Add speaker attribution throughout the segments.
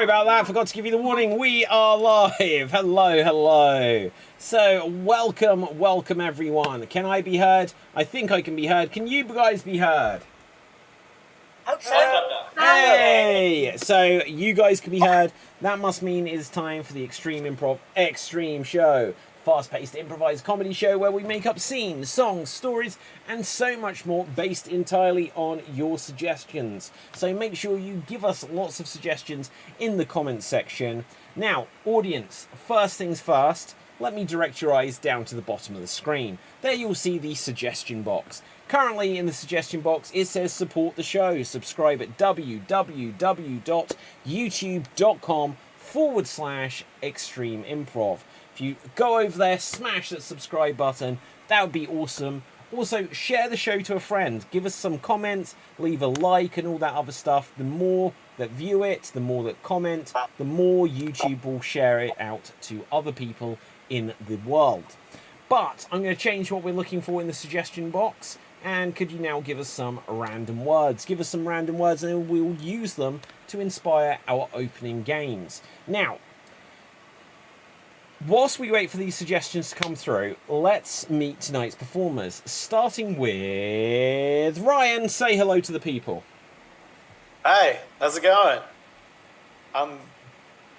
Speaker 1: Sorry about that, forgot to give you the warning. We are live. Hello. So, welcome everyone. Can I be heard? I think I can be heard. Can you guys be heard?
Speaker 2: Hope so.
Speaker 1: Hey! So, you guys can be heard. That must mean it's time for the Extreme Improv Xstream show. Fast-paced improvised comedy show where we make up scenes, songs, stories, and so much more based entirely on your suggestions. So make sure you give us lots of suggestions in the comments section. Now, audience, first things first, let me direct your eyes down to the bottom of the screen. There you'll see the suggestion box. Currently in the suggestion box it says support the show. Subscribe at www.youtube.com/extreme improv. If you go over there, smash that subscribe button, that would be awesome. Also, share the show to a friend. Give us some comments, leave a like and all that other stuff. The more that view it, the more that comment, the more YouTube will share it out to other people in the world. But I'm going to change what we're looking for in the suggestion box. And could you now give us some random words? Give us some random words and we'll use them to inspire our opening games. Now, whilst we wait for these suggestions to come through, let's meet tonight's performers. Starting with Ryan. Say hello to the people.
Speaker 3: Hi, how's it going? I'm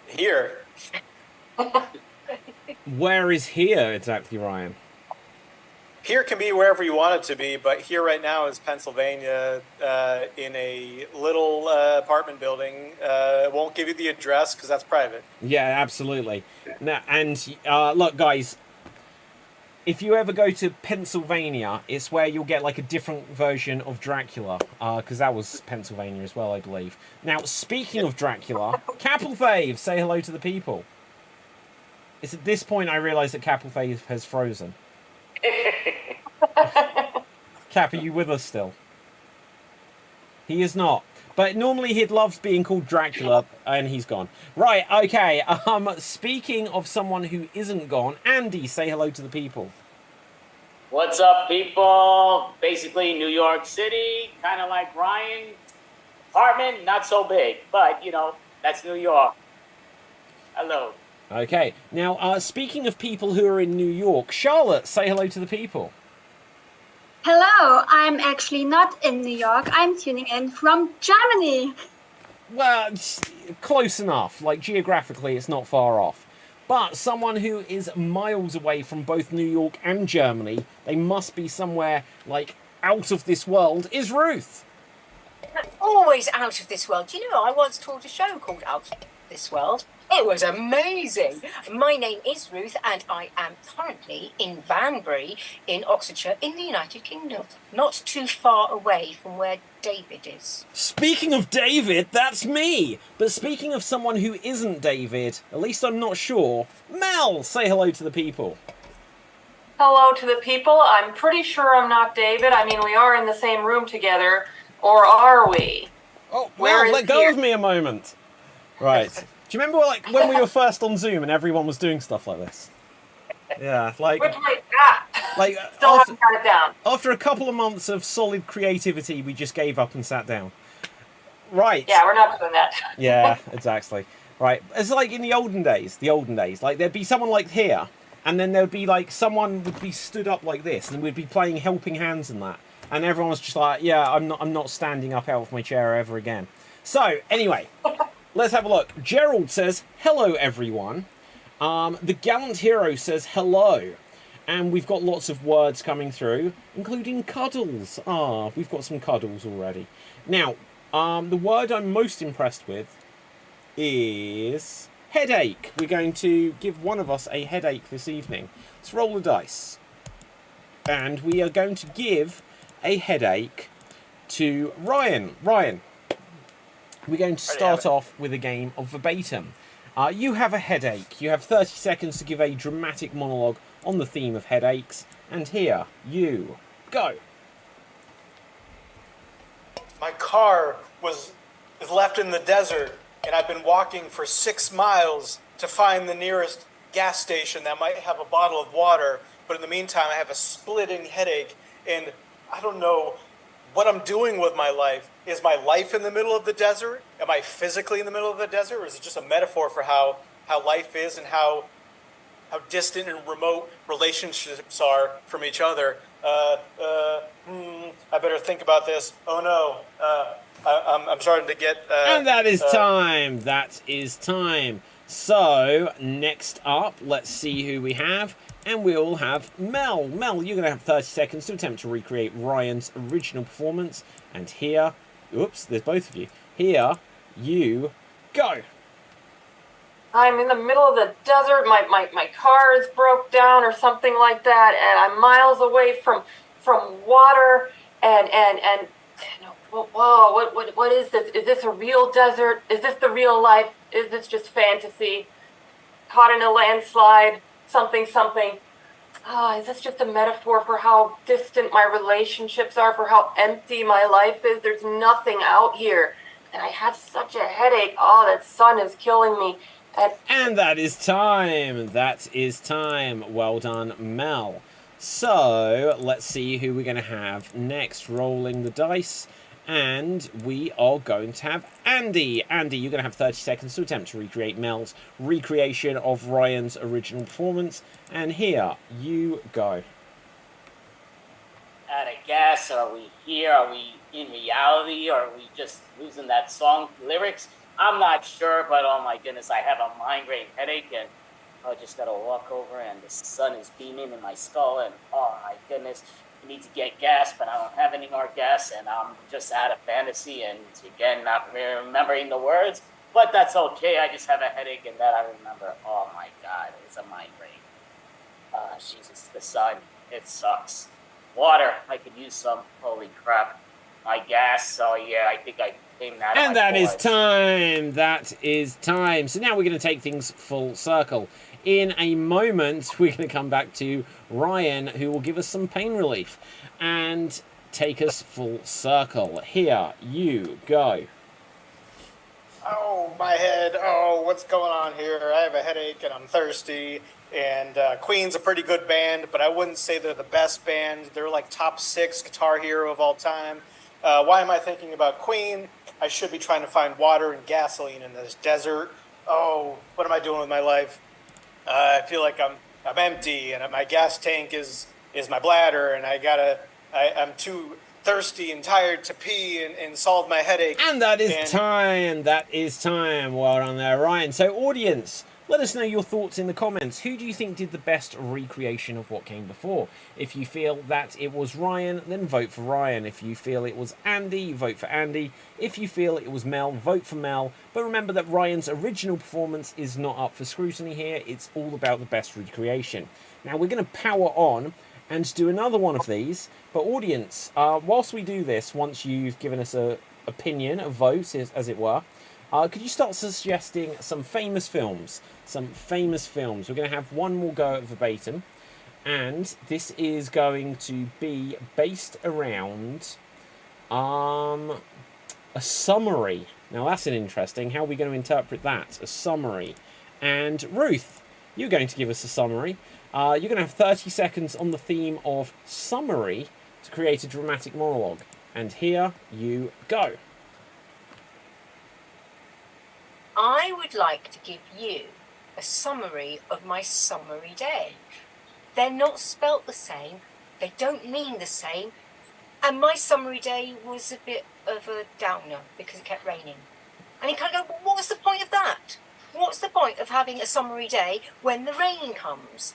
Speaker 3: here.
Speaker 1: Where is here exactly, Ryan?
Speaker 3: Here can be wherever you want it to be, but here right now is Pennsylvania, in a little apartment building. Won't give you the address because that's private.
Speaker 1: Yeah, absolutely. Now, and look, guys, if you ever go to Pennsylvania, it's where you'll get like a different version of Dracula, because that was Pennsylvania as well, I believe. Now, speaking of Dracula, Capelfave, say hello to the people. It's at this point I realise that Capelfave has frozen. Cap, are you with us still? He is not. But normally he'd love being called Dracula, and he's gone. Right, okay. Speaking of someone who isn't gone, Andy, say hello to the people.
Speaker 4: What's up, people? Basically, New York City, kind of like Ryan. Apartment, not so big, but, you know, that's New York. Hello.
Speaker 1: Okay. Now, speaking of people who are in New York, Charlotte, say hello to the people.
Speaker 5: Hello, I'm actually not in New York. I'm tuning in from Germany.
Speaker 1: Well, it's close enough. Like, geographically, it's not far off. But someone who is miles away from both New York and Germany, they must be somewhere, like, out of this world, is Ruth.
Speaker 2: Always out of this world. Do you know, I once taught a show called Out of This World. It was amazing. My name is Ruth and I am currently in Banbury in Oxfordshire in the United Kingdom. Not too far away from where David is.
Speaker 1: Speaking of David, that's me. But speaking of someone who isn't David, at least I'm not sure, Mel, say hello to the people.
Speaker 6: Hello to the people. I'm pretty sure I'm not David. I mean, we are in the same room together. Or are we?
Speaker 1: Oh, Mel, let go of me a moment. Right. Do you remember like when we were first on Zoom and everyone was doing stuff like this? Yeah, like
Speaker 6: Which like still haven't got it down.
Speaker 1: After a couple of months of solid creativity, we just gave up and sat down. Right.
Speaker 6: Yeah, we're not doing that.
Speaker 1: Yeah, exactly. Right. It's like in the olden days. Like there'd be someone like here, and then there'd be like someone would be stood up like this, and we'd be playing Helping Hands and that, and everyone was just like, yeah, I'm not standing up out of my chair ever again. So anyway. Let's have a look. Gerald says, hello, everyone. The Gallant Hero says, hello. And we've got lots of words coming through, including cuddles. Ah, we've got some cuddles already. Now, the word I'm most impressed with is headache. We're going to give one of us a headache this evening. Let's roll the dice. And we are going to give a headache to Ryan. Ryan. We're going to start off with a game of verbatim. You have a headache. You have 30 seconds to give a dramatic monologue on the theme of headaches. And here you go.
Speaker 3: My car is left in the desert, and I've been walking for 6 miles to find the nearest gas station that might have a bottle of water. But in the meantime, I have a splitting headache, and I don't know what I'm doing with my life. Is my life in the middle of the desert? Am I physically in the middle of the desert? Or is it just a metaphor for how life is and how distant and remote relationships are from each other? I better think about this. Oh no, I'm starting to get.
Speaker 1: And that is time. That is time. So next up, let's see who we have, and we'll have Mel. Mel, you're going to have 30 seconds to attempt to recreate Ryan's original performance. And here, oops, there's both of you. Here, you go.
Speaker 6: I'm in the middle of the desert. My car is broke down or something like that, and I'm miles away from water. And whoa, what is this? Is this a real desert? Is this the real life? Is this just fantasy? Caught in a landslide, something. Is this just a metaphor for how distant my relationships are, for how empty my life is? There's nothing out here. And I have such a headache. Oh, that sun is killing me.
Speaker 1: And that is time. That is time. Well done, Mel. So, let's see who we're going to have next. Rolling the dice. And we are going to have Andy. Andy, you're going to have 30 seconds to attempt to recreate Mel's recreation of Ryan's original performance. And here you go.
Speaker 4: Out of gas? Are we here? Are we in reality? Or are we just losing that song lyrics? I'm not sure, but oh my goodness, I have a migraine headache, and I just gotta walk over, and the sun is beaming in my skull, and oh my goodness, I need to get gas, but I don't have any more gas, and I'm just out of fantasy, and again, not remembering the words, but that's okay. I just have a headache, and that I remember. Oh my God, it's a migraine. Jesus, the sun, it sucks. Water, I could use some. Holy crap. My gas, oh yeah, I think I came that.
Speaker 1: And that is time. That is time. So now we're going to take things full circle. In a moment, we're going to come back to Ryan, who will give us some pain relief and take us full circle. Here you go.
Speaker 3: Oh, my head. Oh, what's going on here? I have a headache and I'm thirsty. And Queen's a pretty good band, but I wouldn't say they're the best band. They're like top 6 guitar hero of all time. Why am I thinking about Queen? I should be trying to find water and gasoline in this desert. Oh, what am I doing with my life? I feel like I'm empty, and my gas tank is my bladder, and I'm too thirsty and tired to pee and solve my headache.
Speaker 1: And that is time. That is time. Well done there, Ryan. So, audience, let us know your thoughts in the comments. Who do you think did the best recreation of what came before? If you feel that it was Ryan, then vote for Ryan. If you feel it was Andy, vote for Andy. If you feel it was Mel, vote for Mel. But remember that Ryan's original performance is not up for scrutiny here. It's all about the best recreation. Now, we're going to power on and do another one of these. But audience, whilst we do this, once you've given us an opinion, a vote, as it were, could you start suggesting some famous films? Some famous films. We're going to have one more go at verbatim. And this is going to be based around a summary. Now that's an interesting. How are we going to interpret that? A summary. And Ruth, you're going to give us a summary. You're going to have 30 seconds on the theme of summary to create a dramatic monologue. And here you go.
Speaker 2: I would like to give you a summary of my summary day. They're not spelt the same, they don't mean the same, and my summary day was a bit of a downer because it kept raining. And you kind of go, well, what was the point of that? What's the point of having a summary day when the rain comes?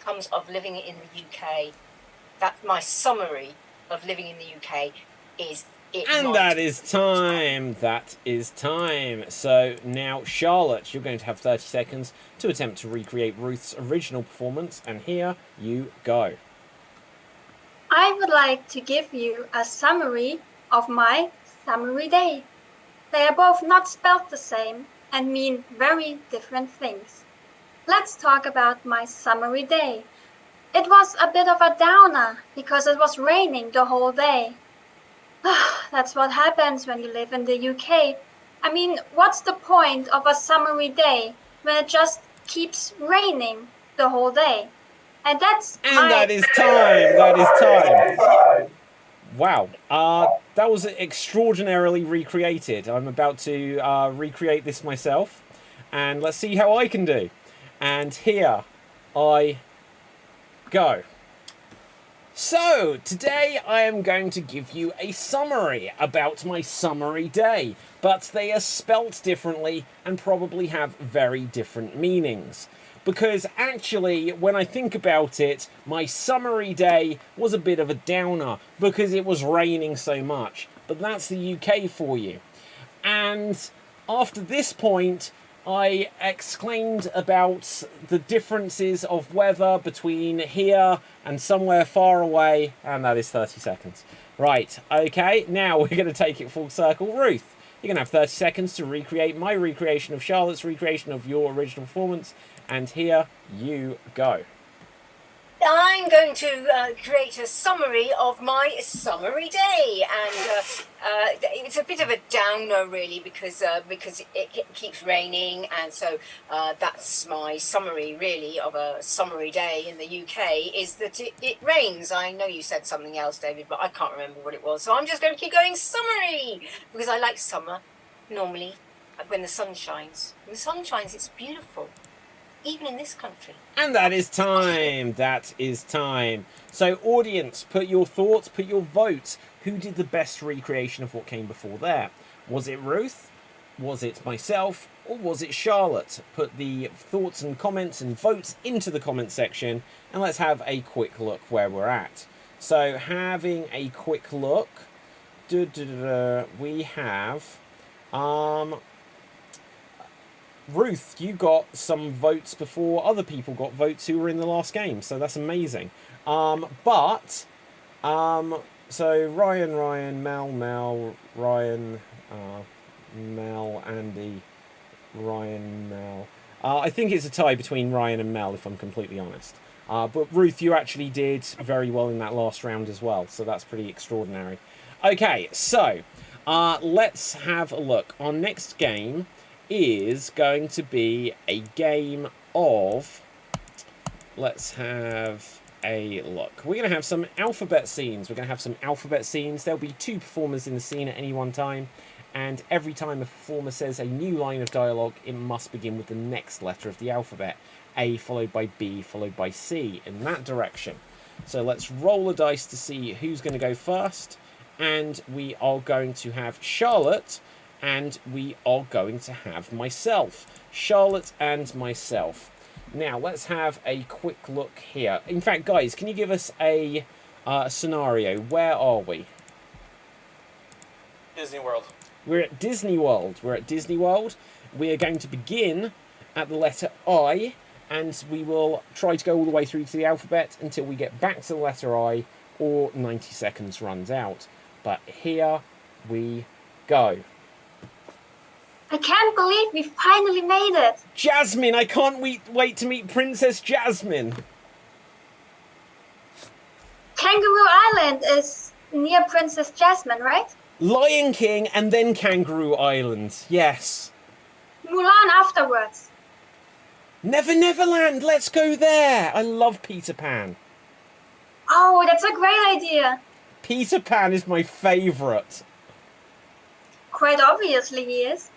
Speaker 2: Comes of living in the UK. That's my summary of living in the UK is
Speaker 1: and that is time. That is time. So now, Charlotte, you're going to have 30 seconds to attempt to recreate Ruth's original performance. And here you go.
Speaker 5: I would like to give you a summary of my summary day. They are both not spelled the same and mean very different things. Let's talk about my summary day. It was a bit of a downer because it was raining the whole day. That's what happens when you live in the UK. I mean, what's the point of a summery day when it just keeps raining the whole day? And
Speaker 1: that is time. That is time. Wow. That was extraordinarily recreated. I'm about to recreate this myself. And let's see how I can do. And here I go. So, today I am going to give you a summary about my summary day, but they are spelt differently and probably have very different meanings. Because actually, when I think about it, my summary day was a bit of a downer because it was raining so much. But that's the UK for you. And after this point, I exclaimed about the differences of weather between here and somewhere far away, and that is 30 seconds. Right, okay, now we're going to take it full circle. Ruth, you're going to have 30 seconds to recreate my recreation of Charlotte's recreation of your original performance, and here you go.
Speaker 2: I'm going to create a summary of my summary day, and it's a bit of a downer, really, because it keeps raining, and so that's my summary, really, of a summary day in the UK, is that it rains. I know you said something else, David, but I can't remember what it was, so I'm just going to keep going summary, because I like summer, normally, when the sun shines. When the sun shines, it's beautiful. Even in this country.
Speaker 1: And that is time. That is time. So, audience, put your thoughts, put your votes. Who did the best recreation of what came before there? Was it Ruth? Was it myself? Or was it Charlotte? Put the thoughts and comments and votes into the comment section. And let's have a quick look where we're at. So, having a quick look. We have... Ruth, you got some votes before other people got votes who were in the last game, so that's amazing. So Ryan, Mel, Ryan, Mel, Andy, Ryan, Mel. I think it's a tie between Ryan and Mel, if I'm completely honest. But Ruth, you actually did very well in that last round as well, so that's pretty extraordinary. Okay, so let's have a look. Our next game is going to be a game of... Let's have a look. We're going to have some alphabet scenes. We're going to have some alphabet scenes. There'll be 2 performers in the scene at any one time. And every time a performer says a new line of dialogue, it must begin with the next letter of the alphabet. A followed by B followed by C in that direction. So let's roll a dice to see who's going to go first. And we are going to have Charlotte... and we are going to have myself. Charlotte and myself. Now, let's have a quick look here. In fact, guys, can you give us a scenario? Where are we?
Speaker 3: Disney World.
Speaker 1: We're at Disney World. We're at Disney World. We are going to begin at the letter I, and we will try to go all the way through to the alphabet until we get back to the letter I, or 90 seconds runs out. But here we go.
Speaker 5: I can't believe we finally made it.
Speaker 1: Jasmine, I can't wait to meet Princess Jasmine.
Speaker 5: Kangaroo Island is near Princess Jasmine, right?
Speaker 1: Lion King and then Kangaroo Island, yes.
Speaker 5: Mulan afterwards.
Speaker 1: Never Neverland, let's go there. I love Peter Pan.
Speaker 5: Oh, that's a great idea.
Speaker 1: Peter Pan is my favourite.
Speaker 5: Quite obviously he is.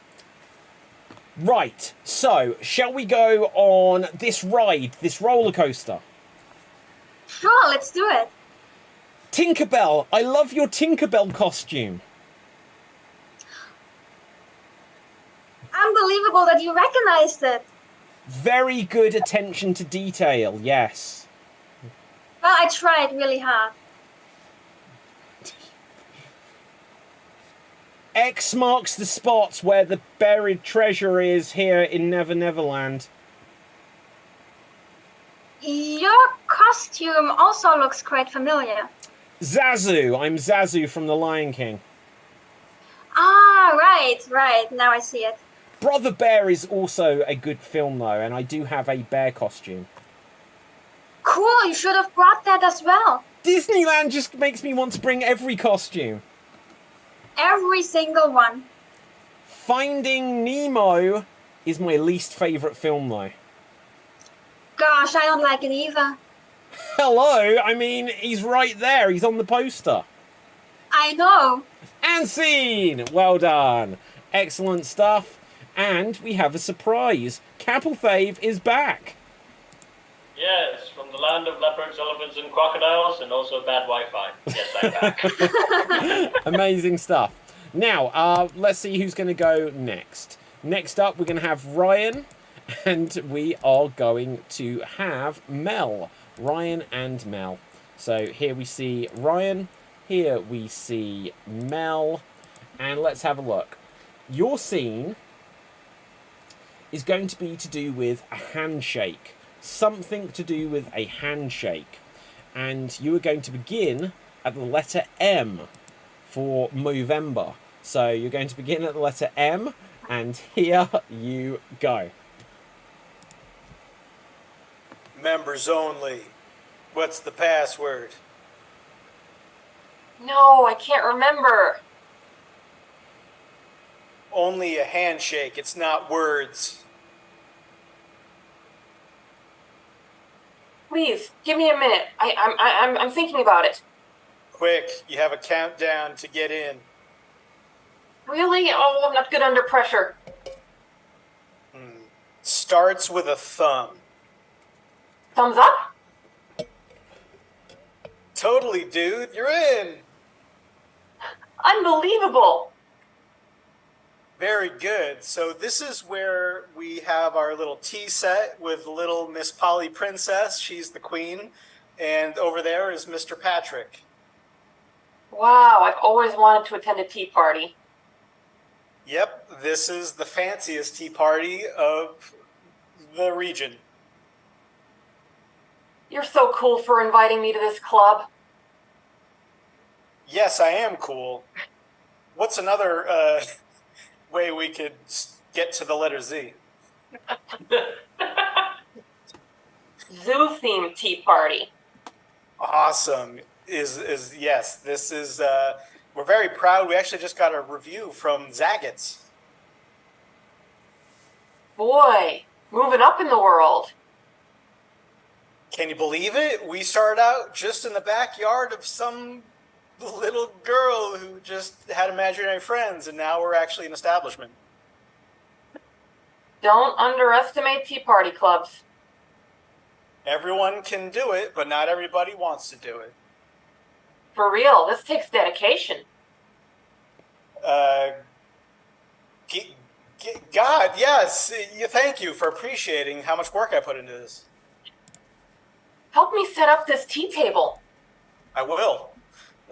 Speaker 1: Right, so, shall we go on this ride, this roller coaster?
Speaker 5: Sure, let's do it.
Speaker 1: Tinkerbell, I love your Tinkerbell costume.
Speaker 5: Unbelievable that you recognized it.
Speaker 1: Very good attention to detail, yes.
Speaker 5: Well, I tried really hard.
Speaker 1: X marks the spot where the buried treasure is here in Never Neverland.
Speaker 5: Your costume also looks quite familiar.
Speaker 1: Zazu, I'm Zazu from The Lion King.
Speaker 5: Ah, right, now I see it.
Speaker 1: Brother Bear is also a good film though, and I do have a bear costume.
Speaker 5: Cool, you should have brought that as well.
Speaker 1: Disneyland just makes me want to bring every costume.
Speaker 5: Every single one.
Speaker 1: Finding Nemo is my least favourite film though.
Speaker 5: Gosh, I don't like it either.
Speaker 1: Hello, I mean, he's right there, he's on the poster.
Speaker 5: I know.
Speaker 1: And scene! Well done. Excellent stuff. And we have a surprise. Capelfave is back.
Speaker 7: Yes, from the land of leopards, elephants, and crocodiles, and also bad Wi-Fi. Yes, I'm back.
Speaker 1: Amazing stuff. Now, let's see who's going to go next. Next up, we're going to have Ryan, and we are going to have Mel. Ryan and Mel. So here we see Ryan, here we see Mel, and let's have a look. Your scene is going to be to do with a handshake. Something to do with a handshake. And you are going to begin at the letter M for Movember. So you're going to begin at the letter M, and here you go.
Speaker 3: Members only. What's the password?
Speaker 6: No, I can't remember.
Speaker 3: Only a handshake. It's not words.
Speaker 6: Please, give me a minute. I'm thinking about it.
Speaker 3: Quick, you have a countdown to get in.
Speaker 6: Really? Oh, I'm not good under pressure.
Speaker 3: Starts with a thumb.
Speaker 6: Thumbs up?
Speaker 3: Totally, dude. You're in.
Speaker 6: Unbelievable.
Speaker 3: Very good. So this is where we have our little tea set with little Miss Polly Princess. She's the queen. And over there is Mr. Patrick.
Speaker 6: Wow, I've always wanted to attend a tea party.
Speaker 3: Yep, this is the fanciest tea party of the region.
Speaker 6: You're so cool for inviting me to this club.
Speaker 3: Yes, I am cool. What's another way we could get to the letter Z?
Speaker 6: Zoo-themed tea party.
Speaker 3: Awesome. Yes, this is, we're very proud. We actually just got a review from Zagat's.
Speaker 6: Boy, moving up in the world.
Speaker 3: Can you believe it? We started out just in the backyard of some little girl who just had imaginary friends, and now we're actually an establishment.
Speaker 6: Don't underestimate tea party clubs.
Speaker 3: Everyone can do it, but not everybody wants to do it.
Speaker 6: For real, this takes dedication.
Speaker 3: God, yes. Thank you for appreciating how much work I put into this.
Speaker 6: Help me set up this tea table.
Speaker 3: I will.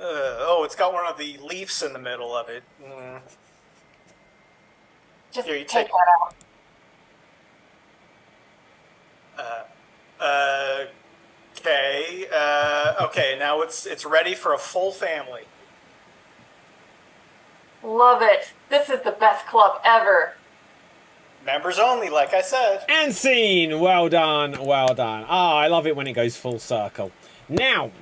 Speaker 3: It's got one of the leaves in the middle of it.
Speaker 6: Just
Speaker 3: Here, you
Speaker 6: take
Speaker 3: take-
Speaker 6: that out.
Speaker 3: Okay. Okay, now it's ready for a full family.
Speaker 6: Love it. This is the best club ever.
Speaker 3: Members only, like I said.
Speaker 1: And scene! Well done, well done. I love it when it goes full circle. Now,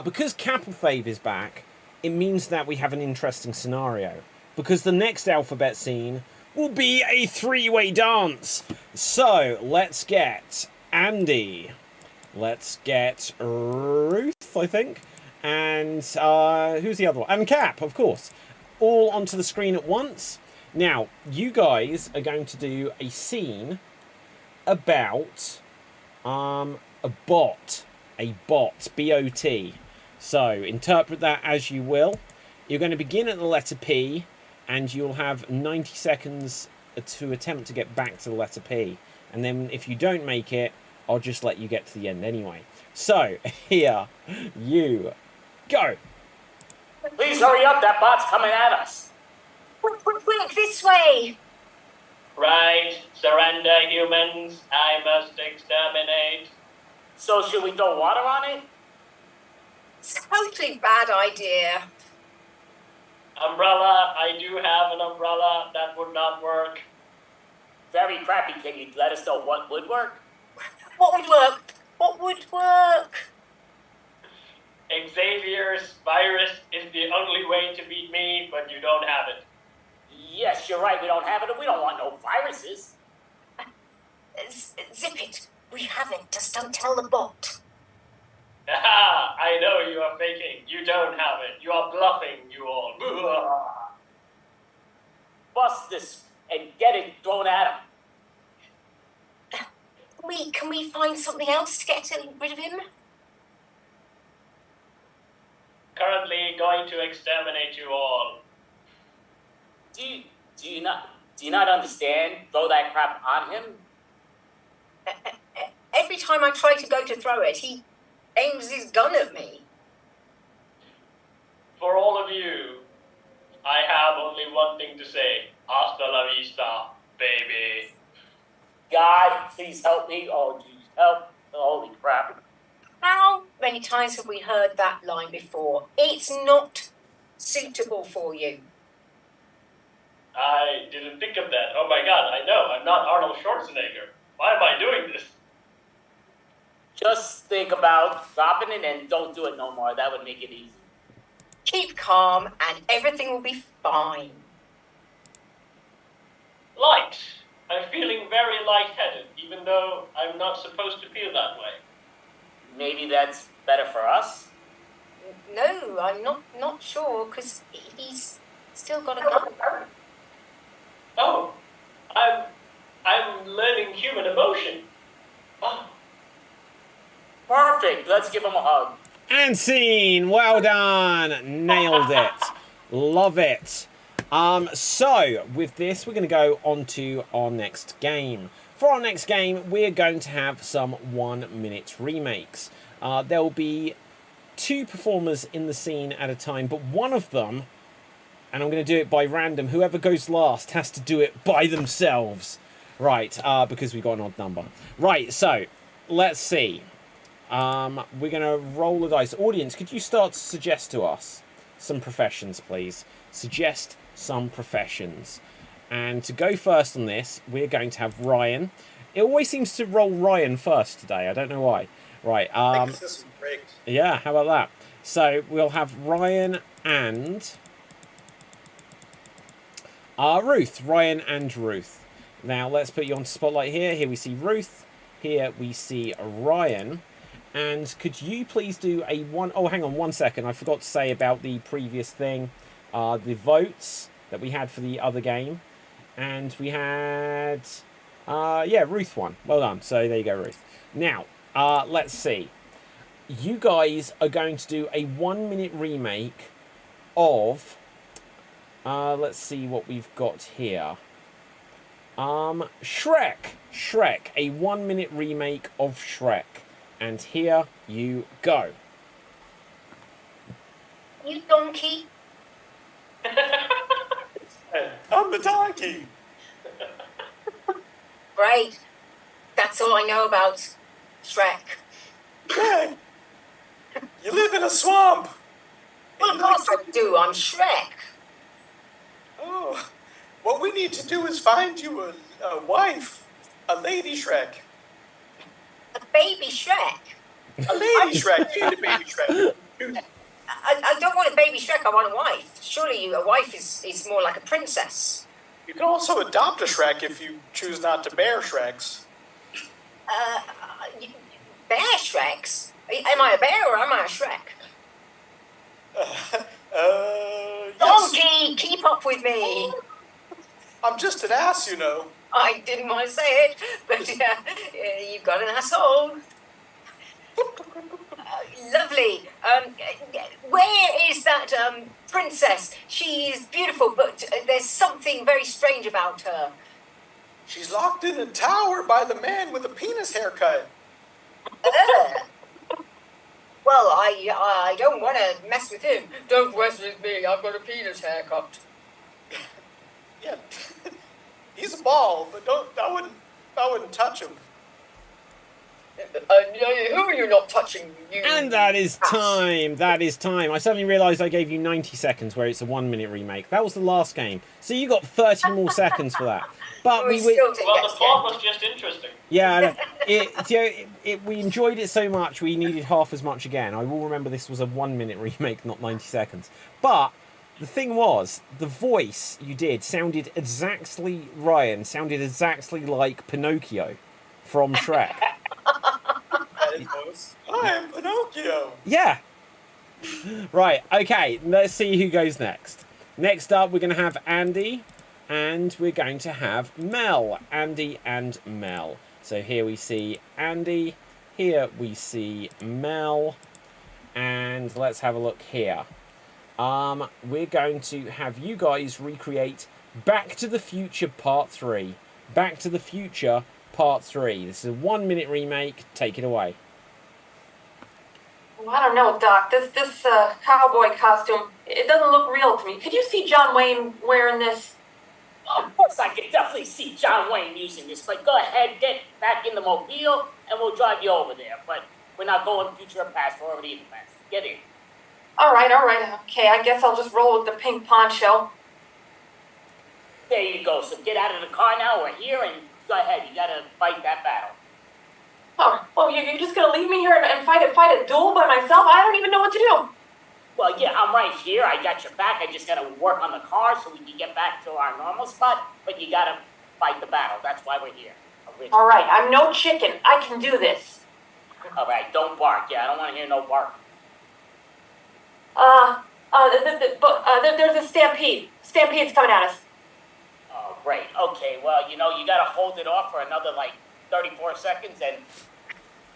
Speaker 1: because Capelfave is back, it means that we have an interesting scenario. Because the next alphabet scene will be a three-way dance. So, let's get Andy. Let's get Ruth, I think. And who's the other one? And Cap, of course. All onto the screen at once. Now, you guys are going to do a scene about a bot. A bot. B-O-T. So, interpret that as you will. You're going to begin at the letter P, and you'll have 90 seconds to attempt to get back to the letter P. And then if you don't make it, I'll just let you get to the end anyway. So, here you go.
Speaker 4: Please hurry up, that bot's coming at us.
Speaker 2: Quick, this way.
Speaker 7: Right, surrender, humans. I must exterminate.
Speaker 4: So should we throw water on it?
Speaker 2: Totally bad idea.
Speaker 7: Umbrella, I do have an umbrella. That would not work.
Speaker 4: Very crappy. Can you let us know what would work?
Speaker 2: What would work? What would work?
Speaker 7: Xavier's virus is the only way to beat me, but you don't have it.
Speaker 4: Yes, you're right. We don't have it, and we don't want no viruses.
Speaker 2: Zip it. We have it. Just don't tell the bot.
Speaker 7: Haha, I know you are faking. You don't have it. You are bluffing, you
Speaker 4: this and get it thrown at him.
Speaker 2: Can we find something else to get rid of him?
Speaker 7: Currently going to exterminate you all.
Speaker 4: Do you not understand? Throw that crap on him?
Speaker 2: Every time I try to go to throw it, he aims his gun at me.
Speaker 7: For all of you, I have only one thing to say. Hasta la vista, baby.
Speaker 4: God, please help me. Oh, geez, help. Holy crap.
Speaker 2: How many times have we heard that line before? It's not suitable for you.
Speaker 7: I didn't think of that. Oh my god, I know. I'm not Arnold Schwarzenegger. Why am I doing this?
Speaker 4: Just think about dropping it and don't do it no more. That would make it easy.
Speaker 2: Keep calm and everything will be fine.
Speaker 7: Light. I'm feeling very lightheaded, even though I'm not supposed to feel that way.
Speaker 4: Maybe that's better for us?
Speaker 2: No, I'm not sure, because he's still got a gun.
Speaker 7: Oh, I'm learning human emotion. Oh.
Speaker 4: Perfect. Let's give him a hug.
Speaker 1: And scene. Well done. Nailed it. Love it. So with this, we're going to go on to our next game. For our next game, we're going to have some 1-minute remakes. There'll be 2 performers in the scene at a time, but one of them, and I'm going to do it by random, whoever goes last has to do it by themselves. Right, because we got an odd number. Right, so let's see. We're going to roll the dice. Audience, could you start to suggest to us some professions, please? Suggest some professions. And to go first on this, we're going to have Ryan. It always seems to roll Ryan first today. I don't know why. Right. Yeah, how about that? So we'll have Ryan and Ruth. Ryan and Ruth. Now let's put you on spotlight here. Here we see Ruth. Here we see Ryan. And could you please do a one... Oh, hang on 1 second. I forgot to say about the previous thing. The votes that we had for the other game. And we had... yeah, Ruth won. Well done. So there you go, Ruth. Now, let's see. You guys are going to do a 1-minute remake of... let's see what we've got here. Shrek. Shrek. A 1-minute remake of Shrek. And here you go.
Speaker 2: You donkey.
Speaker 3: I'm the donkey.
Speaker 2: Great. That's all I know about Shrek.
Speaker 3: Hey, you live in a swamp.
Speaker 2: Well, of course I do. I'm Shrek.
Speaker 3: Oh, what we need to do is find you a wife, a lady Shrek.
Speaker 2: A baby Shrek.
Speaker 3: A lady Shrek. You need a baby Shrek.
Speaker 2: I don't want a baby Shrek. I want a wife. Surely a wife is more like a princess.
Speaker 3: You can also adopt a Shrek if you choose not to bear Shreks.
Speaker 2: Bear Shreks? Am I a bear or am I a Shrek?
Speaker 3: Yes.
Speaker 2: Donkey, keep up with me.
Speaker 3: I'm just an ass, you know.
Speaker 2: I didn't want to say it, but you've got an asshole. Lovely. Where is that princess? She is beautiful, but there's something very strange about her.
Speaker 3: She's locked in a tower by the man with a penis haircut.
Speaker 2: Well, I don't want to mess with him. Don't mess with me. I've got a penis haircut.
Speaker 3: Yeah, he's a ball, but I wouldn't touch him.
Speaker 2: Who are you not touching? You
Speaker 1: And that is time. That is time. I suddenly realised I gave you 90 seconds where it's a 1-minute remake. That was the last game. So you got 30 more seconds for that. But
Speaker 2: we still didn't
Speaker 7: Well,
Speaker 2: get
Speaker 7: the plot was just interesting.
Speaker 1: Yeah, we enjoyed it so much, we needed half as much again. I will remember this was a 1-minute remake, not 90 seconds. But the thing was, the voice you did sounded exactly, Ryan, sounded exactly like Pinocchio from Shrek.
Speaker 3: I am Pinocchio.
Speaker 1: Yeah. Right, okay, let's see who goes next. Next up, we're going to have Andy and we're going to have Mel, Andy and Mel. So here we see Andy, here we see Mel, and let's have a look here. We're going to have you guys recreate Back to the Future Part 3. Back to the Future Part 3. This is a 1-minute remake. Take it away.
Speaker 6: Well, I don't know, Doc. This cowboy costume, it doesn't look real to me. Could you see John Wayne wearing this?
Speaker 4: Of course, I can definitely see John Wayne using this. But go ahead, get back in the mobile, and we'll drive you over there. But we're not going future or past. We're already in the past. Get in.
Speaker 6: All right. Okay, I guess I'll just roll with the pink poncho.
Speaker 4: There you go. So get out of the car now. We're here, and go ahead. You gotta fight that battle.
Speaker 6: Oh, you're just gonna leave me here and fight a duel by myself? I don't even know what to do.
Speaker 4: Well, yeah, I'm right here. I got your back. I just gotta work on the car so we can get back to our normal spot. But you gotta fight the battle. That's why we're here.
Speaker 6: All right, I'm no chicken. I can do this.
Speaker 4: All right, don't bark. Yeah, I don't want to hear no bark.
Speaker 6: There's a stampede. Stampede's coming at us.
Speaker 4: Oh, great. Okay, well, you gotta hold it off for another, 34 seconds,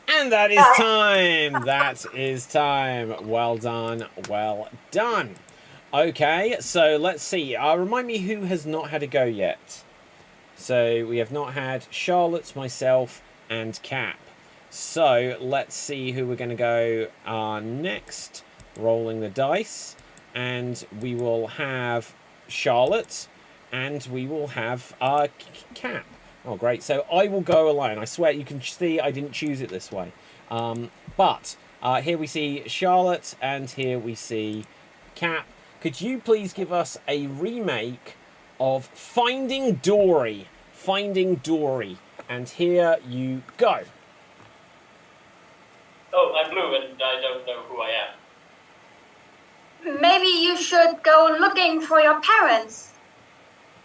Speaker 1: And that is time. That is time. Well done. Well done. Okay, so let's see. Remind me who has not had a go yet. So we have not had Charlotte, myself, and Cap. So let's see who we're going to go next. Rolling the dice. And we will have Charlotte. And we will have Cap. Oh, great. So I will go alone. I swear you can see I didn't choose it this way. But here we see Charlotte and here we see Cap. Could you please give us a remake of Finding Dory? Finding Dory. And here you go.
Speaker 7: Oh, I'm blue and I don't know who I am.
Speaker 5: Maybe you should go looking for your parents.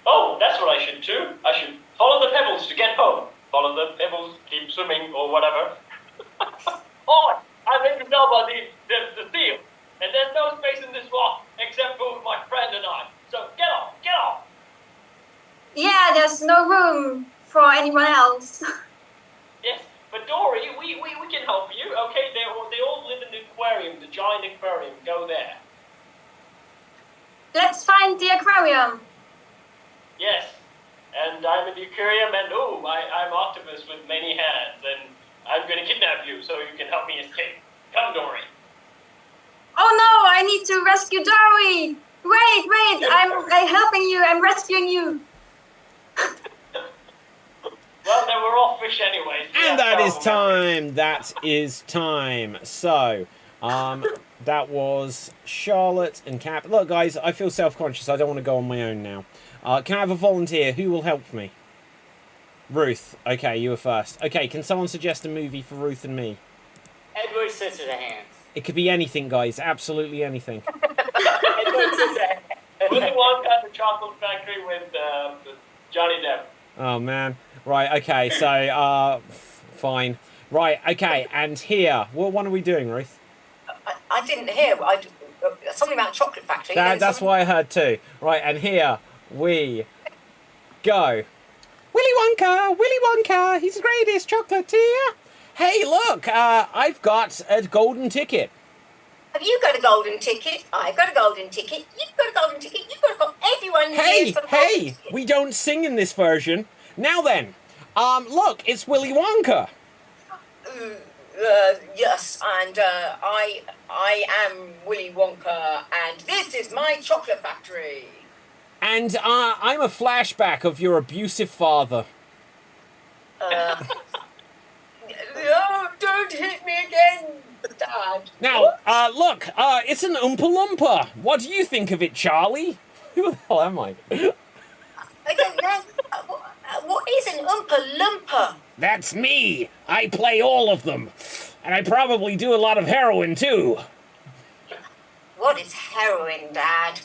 Speaker 7: Oh, that's what I should do. I should follow the pebbles to get home. Follow the pebbles, keep swimming, or whatever. Oh, I make you know about the field. And there's no space in this wall except for my friend and I. So get off, get off.
Speaker 5: Yeah, there's no room for anyone else.
Speaker 7: Yes, but Dory, we can help you. Okay, they all live in the aquarium, the giant aquarium. Go there.
Speaker 5: Let's find the aquarium.
Speaker 7: Yes. And I'm in the aquarium, and I'm Octopus with many hands, and I'm going to kidnap you so you can help me escape. Come, Dory.
Speaker 5: Oh no, I need to rescue Dory. Wait, I'm helping you. I'm rescuing you.
Speaker 7: Well, then we're all fish anyways.
Speaker 1: And that is time. That is time. So, that was Charlotte and Cap. Look, guys, I feel self-conscious. I don't want to go on my own now. Can I have a volunteer? Who will help me? Ruth. Okay, you were first. Okay, can someone suggest a movie for Ruth and me?
Speaker 4: Edward Scissorhands.
Speaker 1: It could be anything, guys. Absolutely anything.
Speaker 4: Edward Scissorhands.
Speaker 7: Willy Wonka at the Chocolate Factory with Johnny Depp.
Speaker 1: Oh, man. Right, okay, so, fine. Right, okay, and here. What one are we doing, Ruth?
Speaker 2: I didn't hear. Something about Chocolate Factory.
Speaker 1: That's what I heard too. Right, and here we go. Willy Wonka, he's the greatest chocolatier. Hey, look, I've got a golden ticket.
Speaker 2: Have you got a golden ticket? I've got a golden ticket. You've got a golden ticket. You've got a golden... Everyone here's got a golden ticket.
Speaker 1: We don't sing in this version. Now then, look, it's Willy Wonka.
Speaker 2: Yes, and I am Willy Wonka, and this is my chocolate factory.
Speaker 1: And I'm a flashback of your abusive father.
Speaker 2: No, don't hit me again, Dad.
Speaker 1: Now, look, it's an Oompa Loompa. What do you think of it, Charlie? Who the hell am I?
Speaker 2: I don't know. What is an Oompa Loompa?
Speaker 1: That's me. I play all of them. And I probably do a lot of heroin, too.
Speaker 2: What is heroin, Dad?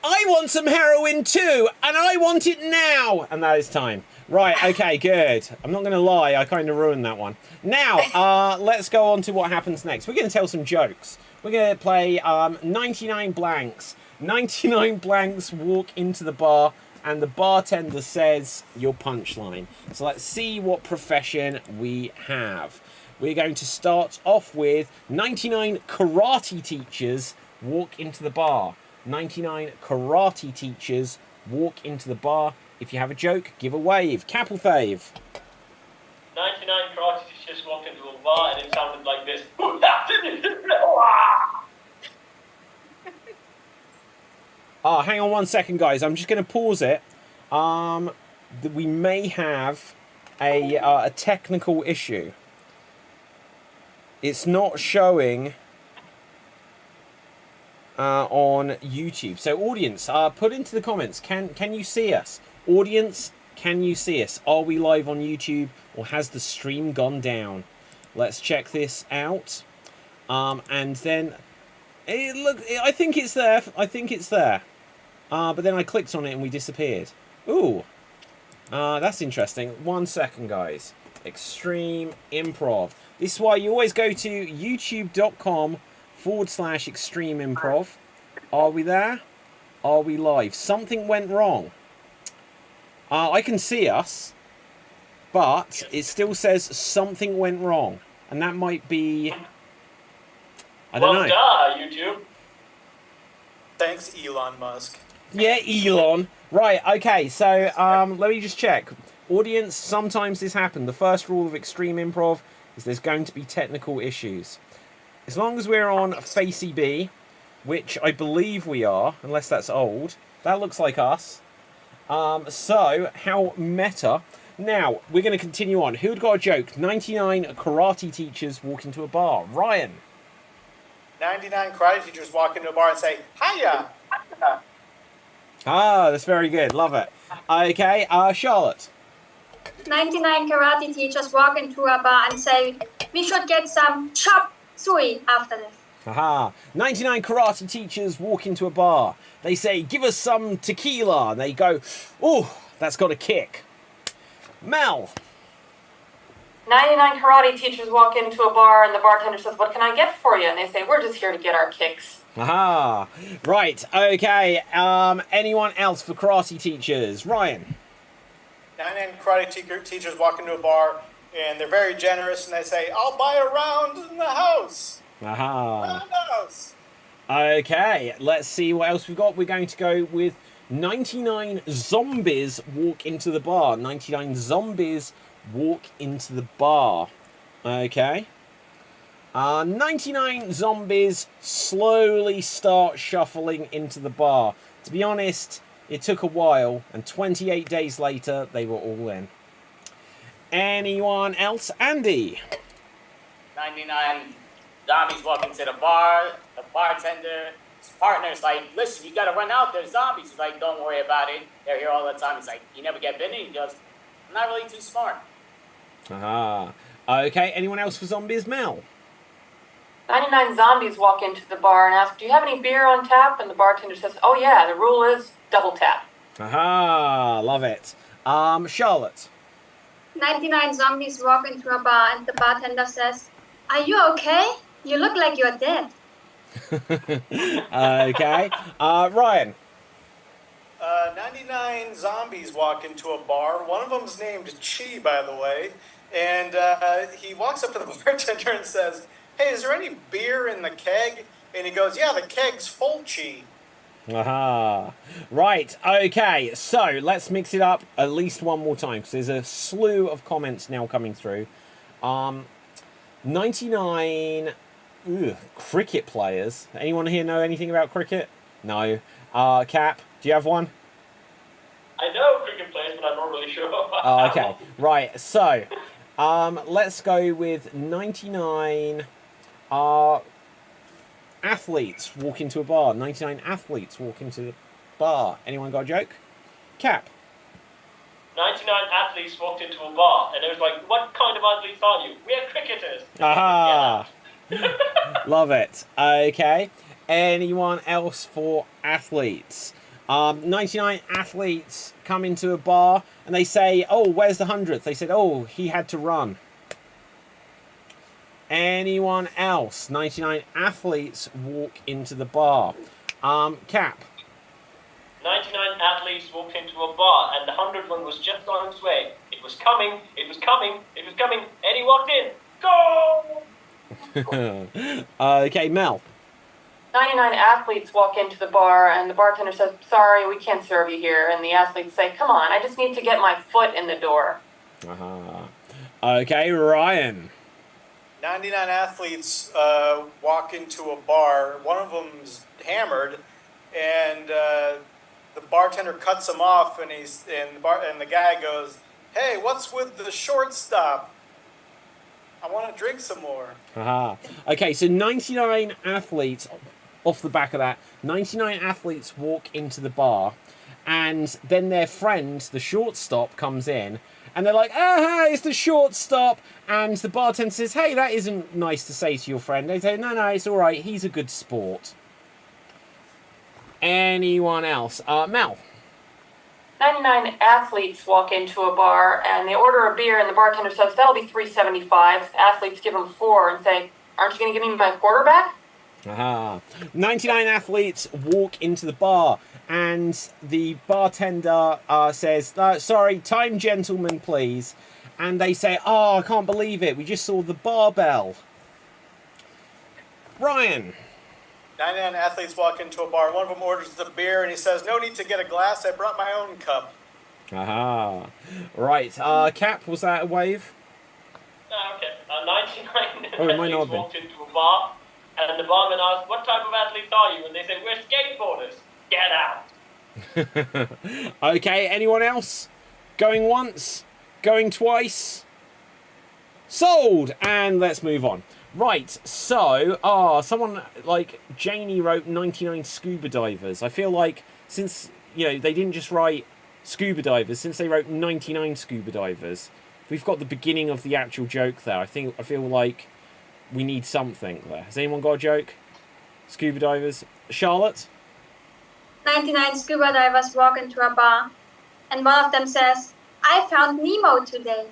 Speaker 1: I want some heroin, too. And I want it now. And that is time. Right, okay, good. I'm not going to lie. I kind of ruined that one. Now, let's go on to what happens next. We're going to tell some jokes. We're going to play 99 blanks. 99 blanks walk into the bar and the bartender says your punchline. So let's see what profession we have. We're going to start off with 99 karate teachers walk into the bar. 99 karate teachers walk into the bar. If you have a joke, give a wave. Cap or fave?
Speaker 7: 99 karate teachers walked into a bar and it sounded like this.
Speaker 1: Hang on 1 second, guys. I'm just going to pause it. We may have a technical issue. It's not showing on YouTube. So, audience, put into the comments. Can you see us? Audience, can you see us? Are we live on YouTube, or has the stream gone down? Let's check this out. And then I think it's there. I think it's there. But then I clicked on it and we disappeared. Ooh. That's interesting. 1 second, guys. Extreme Improv. This is why you always go to youtube.com/extreme improv. Are we there? Are we live? Something went wrong. I can see us, but it still says something went wrong. And that might be... I don't know.
Speaker 7: Duh, YouTube.
Speaker 3: Thanks, Elon Musk.
Speaker 1: Yeah, Elon. Right, okay, so let me just check. Audience, sometimes this happens. The first rule of Extreme Improv is there's going to be technical issues. As long as we're on Facey B, which I believe we are, unless that's old. That looks like us. So, how meta. Now, we're going to continue on. Who'd got a joke? 99 karate teachers walk into a bar. Ryan.
Speaker 3: 99 karate teachers walk into a bar and say, hiya.
Speaker 1: Ah, that's very good. Love it. Okay, Charlotte.
Speaker 5: 99 karate teachers walk into a bar and say, we should get some chop suey after this.
Speaker 1: Haha. 99 karate teachers walk into a bar. They say, give us some tequila. And they go, oh, that's got a kick. Mel.
Speaker 6: 99 karate teachers walk into a bar and the bartender says, what can I get for you? And they say, we're just here to get our kicks.
Speaker 1: Aha. Right. Okay. Anyone else for karate teachers? Ryan.
Speaker 3: 99 karate teachers walk into a bar and they're very generous and they say, I'll buy a round in the house.
Speaker 1: Aha.
Speaker 3: Round house.
Speaker 1: Okay. Let's see what else we've got. We're going to go with 99 zombies walk into the bar. 99 zombies walk into the bar. Okay. 99 zombies slowly start shuffling into the bar. To be honest, it took a while, and 28 days later, they were all in. Anyone else? Andy.
Speaker 4: 99 zombies walk into the bar. The bartender's partner's like, listen, you gotta run out. There's zombies. He's like, don't worry about it. They're here all the time. He's like, you never get bitten? He goes, I'm not really too smart.
Speaker 1: Aha. Okay, anyone else for zombies? Mel.
Speaker 6: 99 zombies walk into the bar and ask, do you have any beer on tap? And the bartender says, oh yeah, the rule is double tap.
Speaker 1: Aha, love it. Charlotte.
Speaker 5: 99 zombies walk into a bar and the bartender says, are you okay? You look like you're dead.
Speaker 1: Okay. Ryan.
Speaker 3: 99 zombies walk into a bar. One of them's named Chi, by the way. And he walks up to the bartender and says, hey, is there any beer in the keg? And he goes, yeah, the keg's full, Chi.
Speaker 1: Aha. Right, okay, so let's mix it up at least one more time, because there's a slew of comments now coming through. 99 cricket players. Anyone here know anything about cricket? No. Cap, do you have one?
Speaker 7: I know cricket players, but I'm not really sure.
Speaker 1: Oh, okay, right, so let's go with 99 athletes walk into a bar. 99 athletes walk into the bar. Anyone got a joke? Cap.
Speaker 7: 99 athletes walked into a bar, and it was like, what kind of athletes are you? We're cricketers.
Speaker 1: Aha! Love it. Okay. Anyone else for athletes? 99 athletes come into a bar and they say, oh, where's the 100th? They said, oh, he had to run. Anyone else? 99 athletes walk into the bar. Cap.
Speaker 7: 99 athletes walked into a bar, and the 100th one was just on its way. It was coming, it was coming, it was coming, and he walked in. Go!
Speaker 1: Okay, Mel.
Speaker 6: 99 athletes walk into the bar, and the bartender says, "Sorry, we can't serve you here." And the athletes say, "Come on, I just need to get my foot in the door."
Speaker 1: Okay, Ryan.
Speaker 3: 99 athletes walk into a bar. One of them's hammered, and the bartender cuts him off, and the guy goes, "Hey, what's with the shortstop? I want to drink some more."
Speaker 1: Okay, so 99 athletes, off the back of that, 99 athletes walk into the bar, and then their friend, the shortstop, comes in, and they're like, "Ah, it's the shortstop," and the bartender says, "Hey, that isn't nice to say to your friend." They say, "No, it's all right. He's a good sport." Anyone else? Mel.
Speaker 6: 99 athletes walk into a bar, and they order a beer, and the bartender says, "That'll be $3.75. The athletes give them 4 and say, "Aren't you going to give me my quarterback?"
Speaker 1: 99 athletes walk into the bar, and the bartender says, "Sorry, time, gentlemen, please." And they say, "Oh, I can't believe it. We just saw the barbell." Ryan.
Speaker 3: 99 athletes walk into a bar. One of them orders the beer, and he says, "No need to get a glass. I brought my own cup."
Speaker 1: Right. Cap, was that a wave?
Speaker 7: Okay. 99
Speaker 1: Oh, it might not
Speaker 7: athletes
Speaker 1: be.
Speaker 7: walked into a bar, and the barman asked, "What type of athletes are you?" And they said, "We're skateboarders. Get out."
Speaker 1: Okay, anyone else? Going once? Going twice? Sold! And let's move on. Right, so, someone like Janie wrote 99 scuba divers. I feel like since, they didn't just write scuba divers, since they wrote 99 scuba divers, we've got the beginning of the actual joke there. I feel like we need something there. Has anyone got a joke? Scuba divers? Charlotte?
Speaker 5: 99 scuba divers walk into a bar, and one of them says, "I found Nemo today."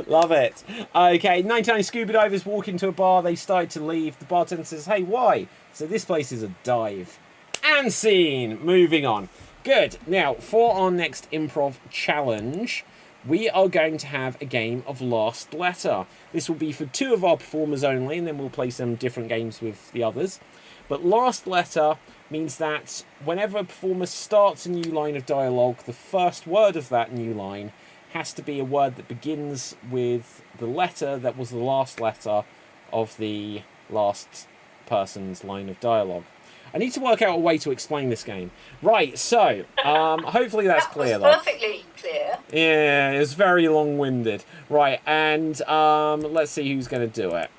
Speaker 1: Love it. Okay, 99 scuba divers walk into a bar. They start to leave. The bartender says, "Hey, why?" So this place is a dive. And scene. Moving on. Good. Now, for our next improv challenge, we are going to have a game of Last Letter. This will be for 2 of our performers only, and then we'll play some different games with the others. But Last Letter means that whenever a performer starts a new line of dialogue, the first word of that new line has to be a word that begins with the letter that was the last letter of the last person's line of dialogue. I need to work out a way to explain this game. Right, so, hopefully that's clear.
Speaker 2: That was perfectly clear.
Speaker 1: Yeah, it's very long-winded. Right, and let's see who's going to do it.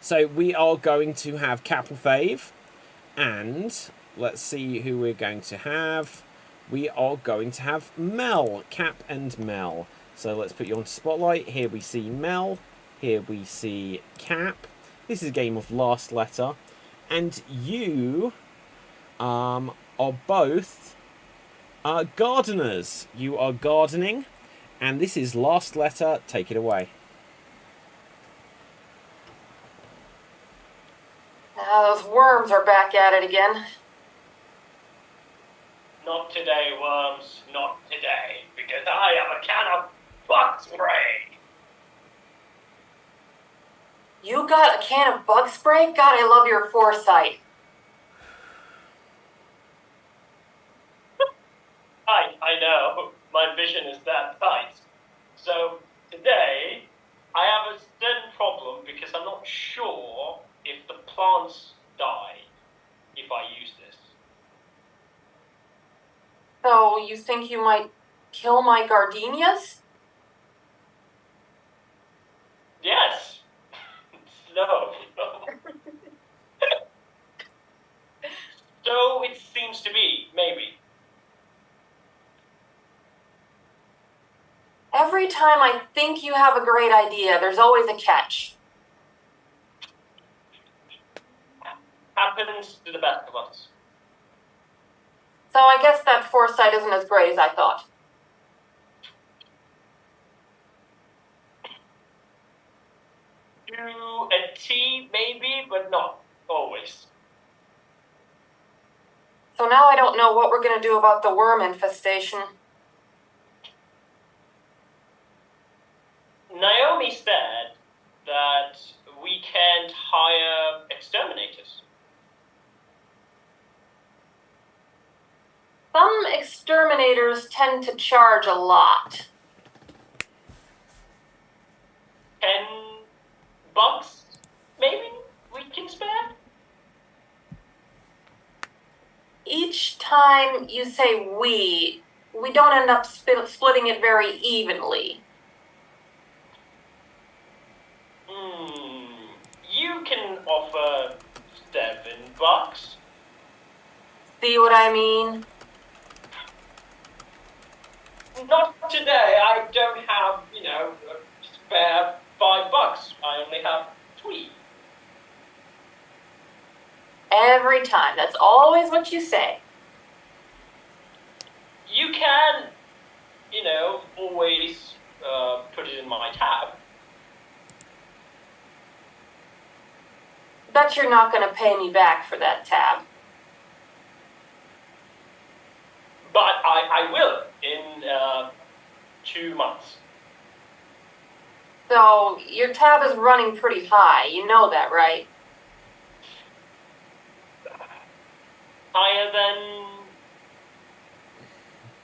Speaker 1: So we are going to have Cap and Fave, and let's see who we're going to have. We are going to have Mel, Cap and Mel. So let's put you on Spotlight. Here we see Mel. Here we see Cap. This is a game of Last Letter. And you are both gardeners. You are gardening. And this is Last Letter. Take it away.
Speaker 6: Those worms are back at it again.
Speaker 7: Not today, worms. Not today. Because I have a can of bug spray.
Speaker 6: You got a can of bug spray? God, I love your foresight.
Speaker 7: I know. My vision is that tight. So, today, I have a certain problem because I'm not sure if the plants die if I use this.
Speaker 6: So, you think you might kill my gardenias?
Speaker 7: Yes. No. So it seems to be, maybe.
Speaker 6: Every time I think you have a great idea, there's always a catch.
Speaker 7: Happens to the best of us.
Speaker 6: So I guess that foresight isn't as great as I thought.
Speaker 7: To a T, maybe, but not always.
Speaker 6: So now I don't know what we're going to do about the worm infestation.
Speaker 7: Naomi said that we can't hire exterminators.
Speaker 6: Some exterminators tend to charge a lot.
Speaker 7: $10, maybe we can spare.
Speaker 6: Each time you say we don't end up splitting it very evenly.
Speaker 7: You can offer $7.
Speaker 6: See what I mean?
Speaker 7: Not today. I don't have, a spare $5. I only have 3.
Speaker 6: Every time. That's always what you say.
Speaker 7: You can, always put it in my tab.
Speaker 6: Bet you're not going to pay me back for that tab.
Speaker 7: But I will in 2 months.
Speaker 6: So your tab is running pretty high. You know that, right?
Speaker 7: Higher than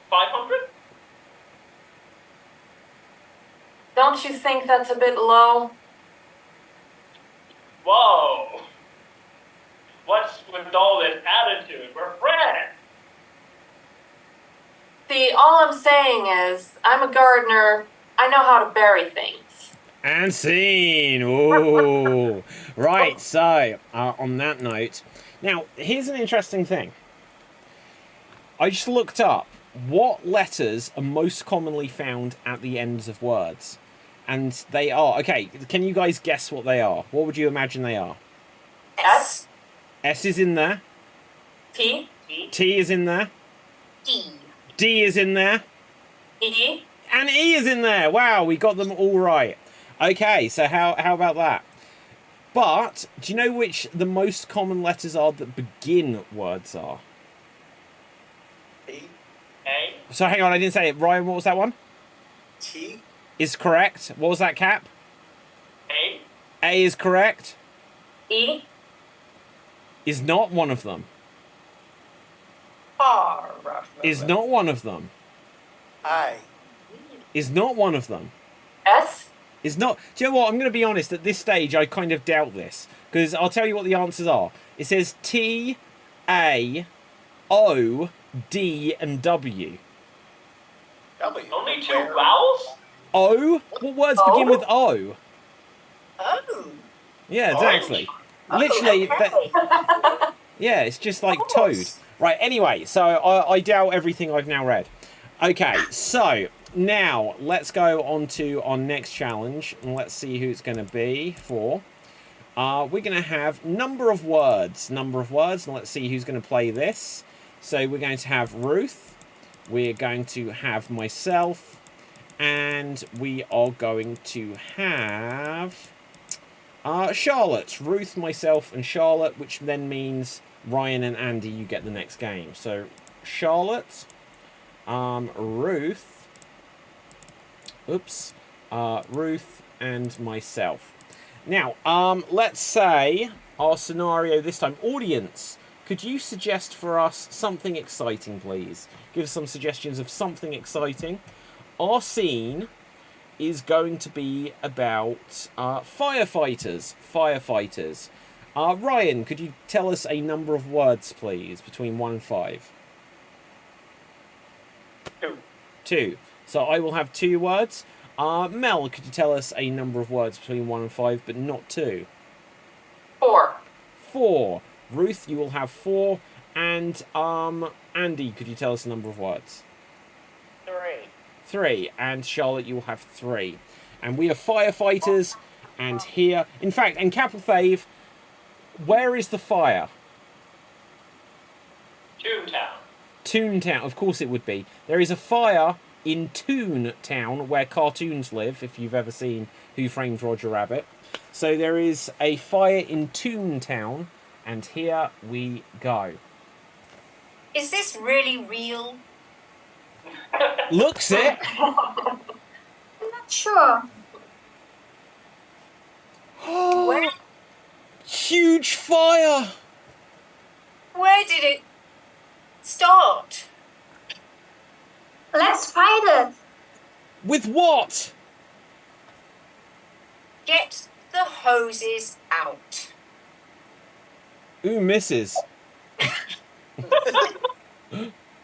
Speaker 7: 500?
Speaker 6: Don't you think that's a bit low?
Speaker 7: Whoa! What's with all this attitude? We're friends!
Speaker 6: See, all I'm saying is, I'm a gardener. I know how to bury things.
Speaker 1: And scene. Ooh. Right, so, on that note, now, here's an interesting thing. I just looked up what letters are most commonly found at the ends of words. And they are, okay, can you guys guess what they are? What would you imagine they are?
Speaker 6: S.
Speaker 1: S is in there.
Speaker 6: T.
Speaker 1: T is in there.
Speaker 2: D.
Speaker 1: D is in there.
Speaker 6: E.
Speaker 1: And E is in there. Wow, we got them all right. Okay, so how about that? But, do you know which the most common letters are that begin words are?
Speaker 3: A.
Speaker 7: A.
Speaker 1: So hang on, I didn't say it. Ryan, what was that one?
Speaker 3: T.
Speaker 1: Is correct. What was that, Cap?
Speaker 7: A.
Speaker 1: A is correct.
Speaker 6: E.
Speaker 1: Is not one of them.
Speaker 2: R.
Speaker 1: Is not one of them.
Speaker 3: I.
Speaker 1: Is not one of them.
Speaker 6: S.
Speaker 1: Is not. Do you know what? I'm going to be honest. At this stage, I kind of doubt this. Because I'll tell you what the answers are. It says T, A, O, D, and W.
Speaker 3: W.
Speaker 7: Only 2 vowels?
Speaker 1: O? What words begin with O?
Speaker 2: Oh.
Speaker 1: Yeah, exactly. Literally, yeah, it's just like Toad. Right, anyway, so I doubt everything I've now read. Okay, so now let's go on to our next challenge, and let's see who it's going to be for. We're going to have number of words, and let's see who's going to play this. So we're going to have Ruth, we're going to have myself, and we are going to have Charlotte. Ruth, myself, and Charlotte, which then means Ryan and Andy, you get the next game. So Charlotte, Ruth, Ruth, and myself. Now, let's say our scenario this time. Audience, could you suggest for us something exciting, please? Give us some suggestions of something exciting. Our scene is going to be about firefighters. Ryan, could you tell us a number of words, please, between 1 and 5?
Speaker 3: 2.
Speaker 1: 2. So I will have 2 words. Mel, could you tell us a number of words between 1 and 5, but not 2?
Speaker 6: 4.
Speaker 1: 4. Ruth, you will have 4. And Andy, could you tell us a number of words?
Speaker 2: 3.
Speaker 1: 3. And Charlotte, you will have 3. And we are firefighters. And here, in fact, and Capital Fave, where is the fire?
Speaker 7: Toontown.
Speaker 1: Toontown, of course it would be. There is a fire in Toontown, where cartoons live, if you've ever seen Who Framed Roger Rabbit. So there is a fire in Toontown, and here we go.
Speaker 2: Is this really real?
Speaker 1: Looks it.
Speaker 5: I'm not sure.
Speaker 2: Where,
Speaker 1: Huge fire.
Speaker 2: where did it start?
Speaker 5: Let's fight it.
Speaker 1: With what?
Speaker 2: Get the hoses out.
Speaker 1: Ooh, misses.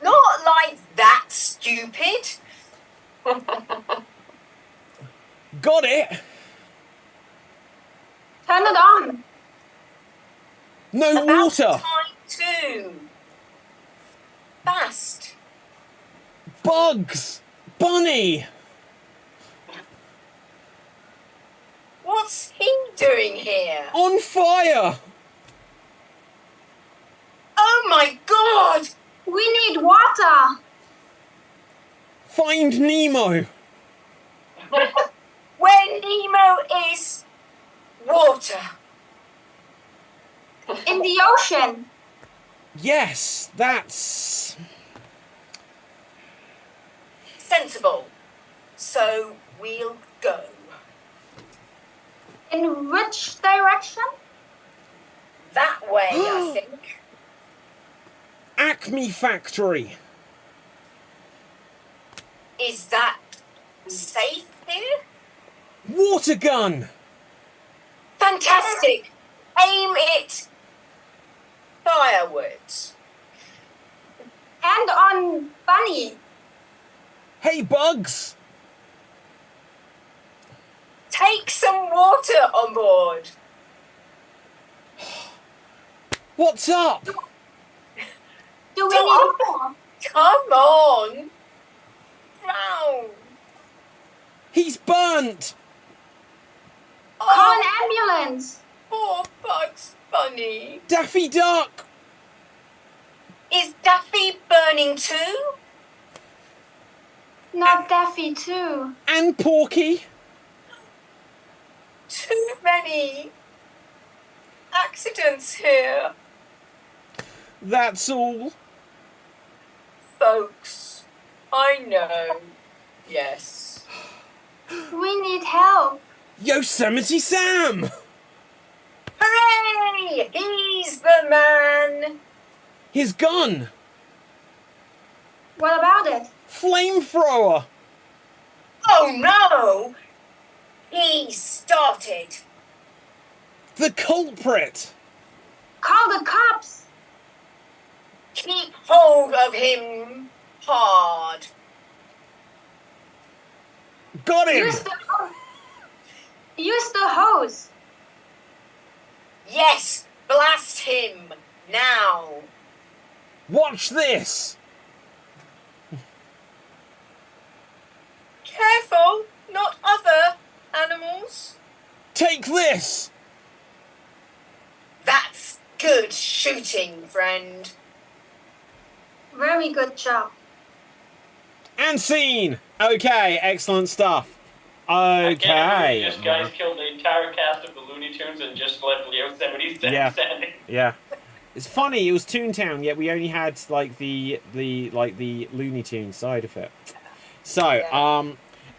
Speaker 2: Not like that, stupid.
Speaker 1: Got it.
Speaker 5: Turn it on.
Speaker 1: No
Speaker 2: About
Speaker 1: water.
Speaker 2: time too. Fast.
Speaker 1: Bugs. Bunny.
Speaker 2: What's he doing here?
Speaker 1: On fire.
Speaker 2: Oh my god!
Speaker 5: We need water.
Speaker 1: Find Nemo.
Speaker 2: Where Nemo is water.
Speaker 5: In the ocean.
Speaker 1: Yes, that's...
Speaker 2: Sensible. So we'll go.
Speaker 5: In which direction?
Speaker 2: That way, I think.
Speaker 1: Acme Factory.
Speaker 2: Is that safe here?
Speaker 1: Water gun.
Speaker 2: Fantastic. Aim it fireworks.
Speaker 5: And on Bunny.
Speaker 1: Hey, Bugs.
Speaker 2: Take some water on board.
Speaker 1: What's up?
Speaker 5: Do we need more?
Speaker 2: Come on. Drown.
Speaker 1: He's burnt.
Speaker 5: Call
Speaker 2: Oh,
Speaker 5: an ambulance.
Speaker 2: poor Bugs Bunny.
Speaker 1: Daffy Duck.
Speaker 2: Is Daffy burning too?
Speaker 5: Not Daffy too.
Speaker 1: And Porky.
Speaker 2: Too many accidents here,
Speaker 1: That's all.
Speaker 2: folks. I know. Yes.
Speaker 5: We need help.
Speaker 1: Yosemite Sam.
Speaker 2: Hooray! He's the man.
Speaker 1: His gun.
Speaker 5: What about it?
Speaker 1: Flamethrower.
Speaker 2: Oh no! He started.
Speaker 1: The culprit.
Speaker 5: Call the cops.
Speaker 2: Keep hold of him hard.
Speaker 1: Got him.
Speaker 5: Use the hose.
Speaker 2: Yes, blast him now.
Speaker 1: Watch this.
Speaker 2: Careful, not other animals.
Speaker 1: Take this.
Speaker 2: That's good shooting, friend.
Speaker 5: Very good job.
Speaker 1: And scene. Okay, excellent stuff.
Speaker 7: I
Speaker 1: Okay.
Speaker 7: can't believe you just guys killed the entire cast of the Looney Tunes and just left Yosemite
Speaker 1: Yeah.
Speaker 7: standing.
Speaker 1: Yeah. It's funny, it was Toontown, yet we only had like the Looney Tunes side of it. So,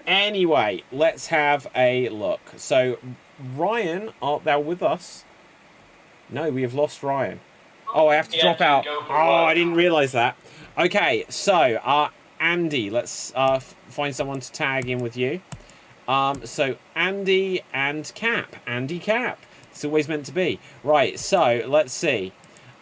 Speaker 1: anyway, let's have a look. So, Ryan, art thou with us? No, we have lost Ryan. Oh, I have to
Speaker 7: He
Speaker 1: drop
Speaker 7: actually
Speaker 1: out.
Speaker 7: go for
Speaker 1: Oh,
Speaker 7: what?
Speaker 1: I didn't realise that. Okay, so, Andy, let's find someone to tag in with you. So, Andy and Cap. Andy Cap. It's always meant to be. Right, so, let's see.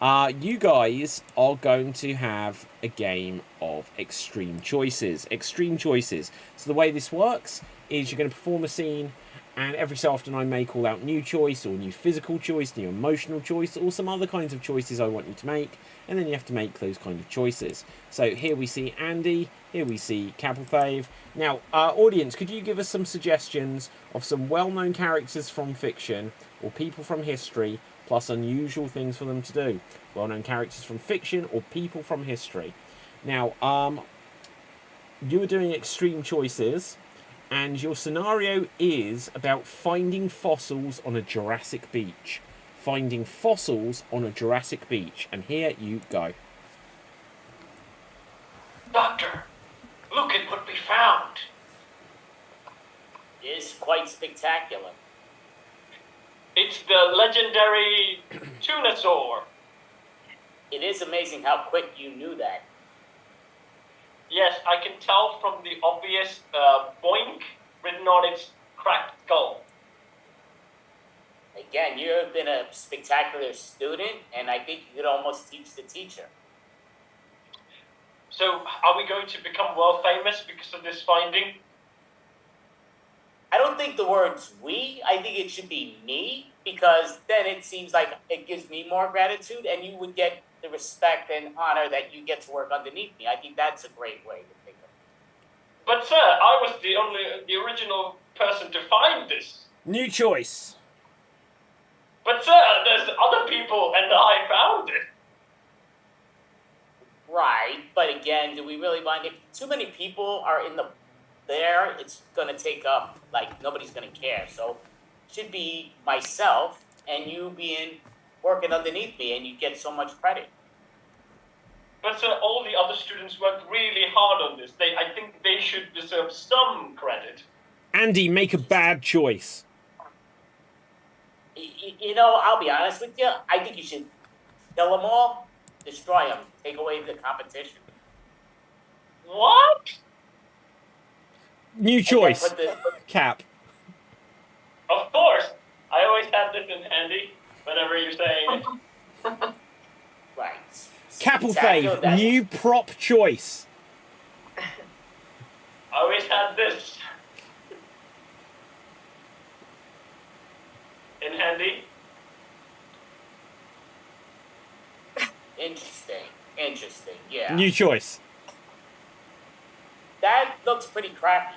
Speaker 1: You guys are going to have a game of extreme choices. Extreme choices. So the way this works is you're going to perform a scene, and every so often I may call out new choice, or new physical choice, new emotional choice, or some other kinds of choices I want you to make, and then you have to make those kind of choices. So here we see Andy, here we see Capelfave. Now, audience, could you give us some suggestions of some well-known characters from fiction, or people from history, plus unusual things for them to do? Well-known characters from fiction or people from history. Now, you are doing extreme choices, and your scenario is about finding fossils on a Jurassic beach. Finding fossils on a Jurassic beach. And here you go.
Speaker 7: Doctor, look at what we found.
Speaker 4: It is quite spectacular.
Speaker 7: It's the legendary Tunosaur.
Speaker 4: It is amazing how quick you knew that.
Speaker 7: Yes, I can tell from the obvious boink written on its cracked skull.
Speaker 4: Again, you've been a spectacular student, and I think you could almost teach the teacher.
Speaker 7: So, are we going to become world famous because of this finding?
Speaker 4: I don't think the word's we. I think it should be me, because then it seems like it gives me more gratitude, and you would get the respect and honor that you get to work underneath me. I think that's a great way to think of it.
Speaker 7: But sir, I was the original person to find this.
Speaker 1: New choice.
Speaker 7: But sir, there's other people and I found it.
Speaker 4: Right, but again, do we really mind if too many people are in there? It's gonna take up, like, nobody's gonna care. So it should be myself and you being working underneath me, and you get so much credit.
Speaker 7: But sir, all the other students worked really hard on this. I think they should deserve some credit.
Speaker 1: Andy, make a bad choice.
Speaker 4: You know, I'll be honest with you. I think you should kill them all, destroy them, take away the competition.
Speaker 7: What?
Speaker 1: New choice.
Speaker 4: Put the,
Speaker 1: Cap.
Speaker 7: Of course. I always have this in handy whenever you're saying it.
Speaker 4: right.
Speaker 1: Capel
Speaker 4: Spectacular,
Speaker 1: Fave,
Speaker 4: that's-
Speaker 1: new prop choice.
Speaker 7: I always had this in handy.
Speaker 4: Interesting, yeah.
Speaker 1: New choice.
Speaker 4: That looks pretty crappy.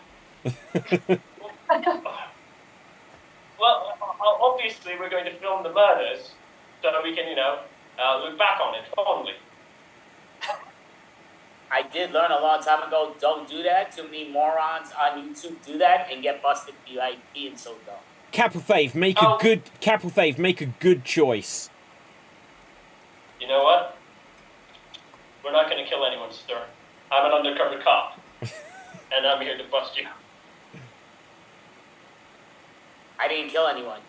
Speaker 7: Well, obviously we're going to film the murders so that we can, look back on it fondly.
Speaker 4: I did learn a long time ago, don't do that. Too many morons on YouTube do that and get busted for like being so dumb.
Speaker 1: Capel Fave, make a good choice.
Speaker 7: You know what? We're not going to kill anyone, sir. I'm an undercover cop, and I'm here to bust you.
Speaker 4: I didn't kill anyone.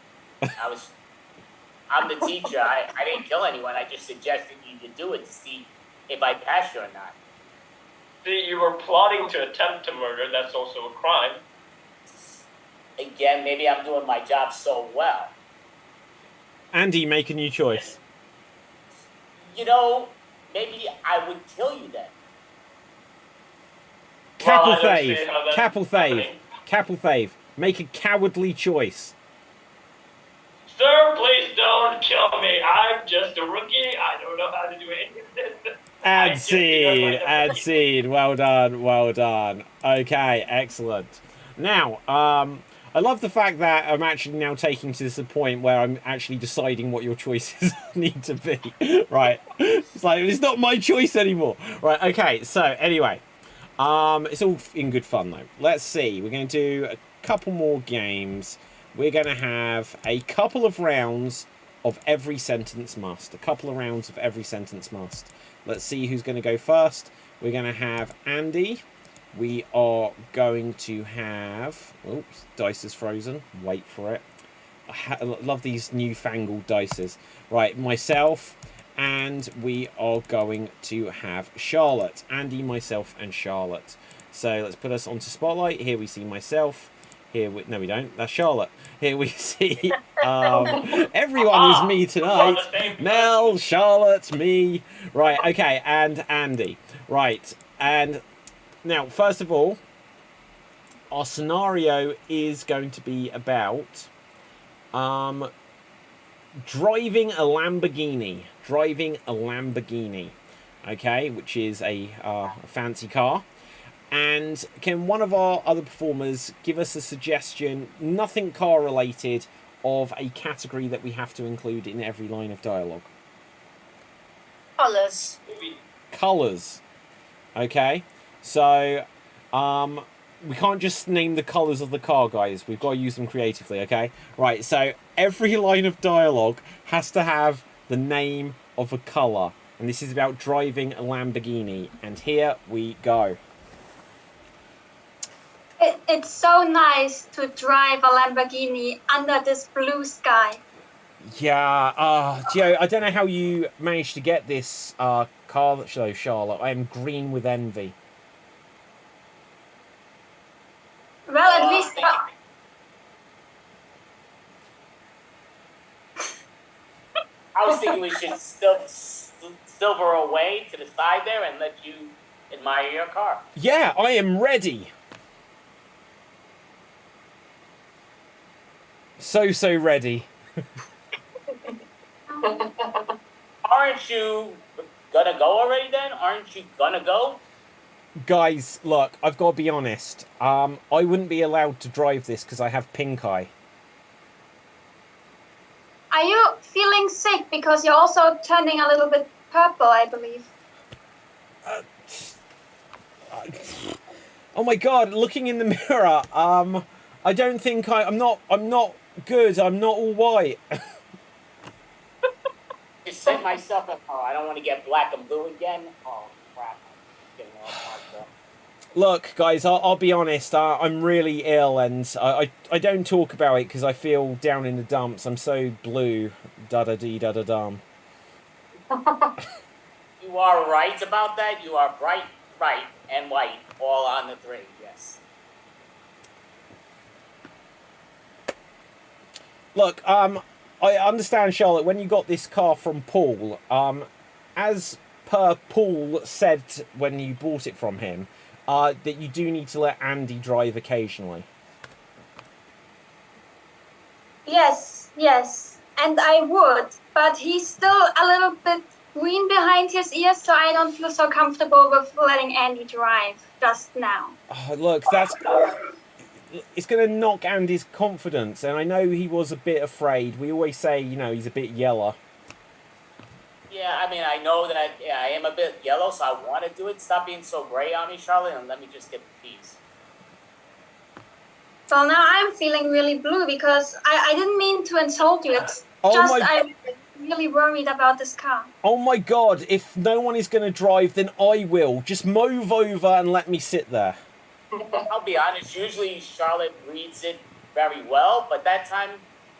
Speaker 4: I'm the teacher. I didn't kill anyone. I just suggested you to do it to see if I passed you or not.
Speaker 7: See, you were plotting to attempt to murder. That's also a crime.
Speaker 4: Again, maybe I'm doing my job so well.
Speaker 1: Andy, make a new choice.
Speaker 4: You know, maybe I would kill you then.
Speaker 1: Capel
Speaker 7: Well, I don't see how that's happening.
Speaker 1: Capel Fave, make a cowardly choice.
Speaker 7: Sir, please don't kill me. I'm just a rookie. I don't know how to do any of this.
Speaker 1: Ad seed. Well done. Okay, excellent. Now, I love the fact that I'm actually now taking to this point where I'm actually deciding what your choices need to be. Right. It's like, it's not my choice anymore. Right, okay, so anyway. It's all in good fun though. Let's see. We're going to do a couple more games. We're going to have a couple of rounds of every sentence must. Let's see who's going to go first. We're going to have Andy. We are going to have... Oops, dice is frozen. Wait for it. I love these newfangled dices. Right, myself, and we are going to have Charlotte. Andy, myself, and Charlotte. So let's put us onto Spotlight. Here we see myself. No, we don't. That's Charlotte. Here we see everyone who's me tonight. Mel, Charlotte, me. Right, okay, and Andy. Right, and now, first of all, our scenario is going to be about driving a Lamborghini. Okay, which is a fancy car. And can one of our other performers give us a suggestion, nothing car related, of a category that we have to include in every line of dialogue?
Speaker 2: Colours.
Speaker 1: Colours. Okay. So, we can't just name the colours of the car, guys. We've got to use them creatively, okay? Right, so every line of dialogue has to have the name of a colour, and this is about driving a Lamborghini. And here we go.
Speaker 5: It's so nice to drive a Lamborghini under this blue sky.
Speaker 1: Yeah, Gio, I don't know how you managed to get this car show, Charlotte. I am green with envy.
Speaker 5: Well, at least
Speaker 4: I was thinking we should silver away to the side there and let you admire your car.
Speaker 1: Yeah, I am ready. So ready.
Speaker 4: Aren't you gonna go already then? Aren't you gonna go?
Speaker 1: Guys, look, I've got to be honest. I wouldn't be allowed to drive this because I have pink eye.
Speaker 5: are you feeling sick because you're also turning a little bit purple, I believe?
Speaker 1: Oh my god, looking in the mirror, I don't think I'm not good, I'm not all white.
Speaker 4: Just set myself up. Oh, I don't want to get black and blue again. Oh, crap. I'm getting all marked up.
Speaker 1: Look, guys, I'll be honest, I'm really ill and I don't talk about it because I feel down in the dumps. I'm so blue, da-da-dee-da-da-dum.
Speaker 4: You are right about that. You are bright, and white, all on the three, yes.
Speaker 1: Look, I understand, Charlotte, when you got this car from Paul, as per Paul said when you bought it from him, that you do need to let Andy drive occasionally.
Speaker 5: Yes, and I would, but he's still a little bit green behind his ears, so I don't feel so comfortable with letting Andy drive just now.
Speaker 1: Oh, look, it's going to knock Andy's confidence, and I know he was a bit afraid. We always say, you know, he's a bit yeller.
Speaker 4: Yeah, I mean, I know that I am a bit yellow, so I want to do it. Stop being so gray on me, Charlotte, and let me just get the keys.
Speaker 5: Well, now I'm feeling really blue because I didn't mean to insult you. It's I'm really worried about this car.
Speaker 1: Oh my god, if no one is going to drive, then I will. Just move over and let me sit there.
Speaker 4: I'll be honest, usually Charlotte reads it very well, but that time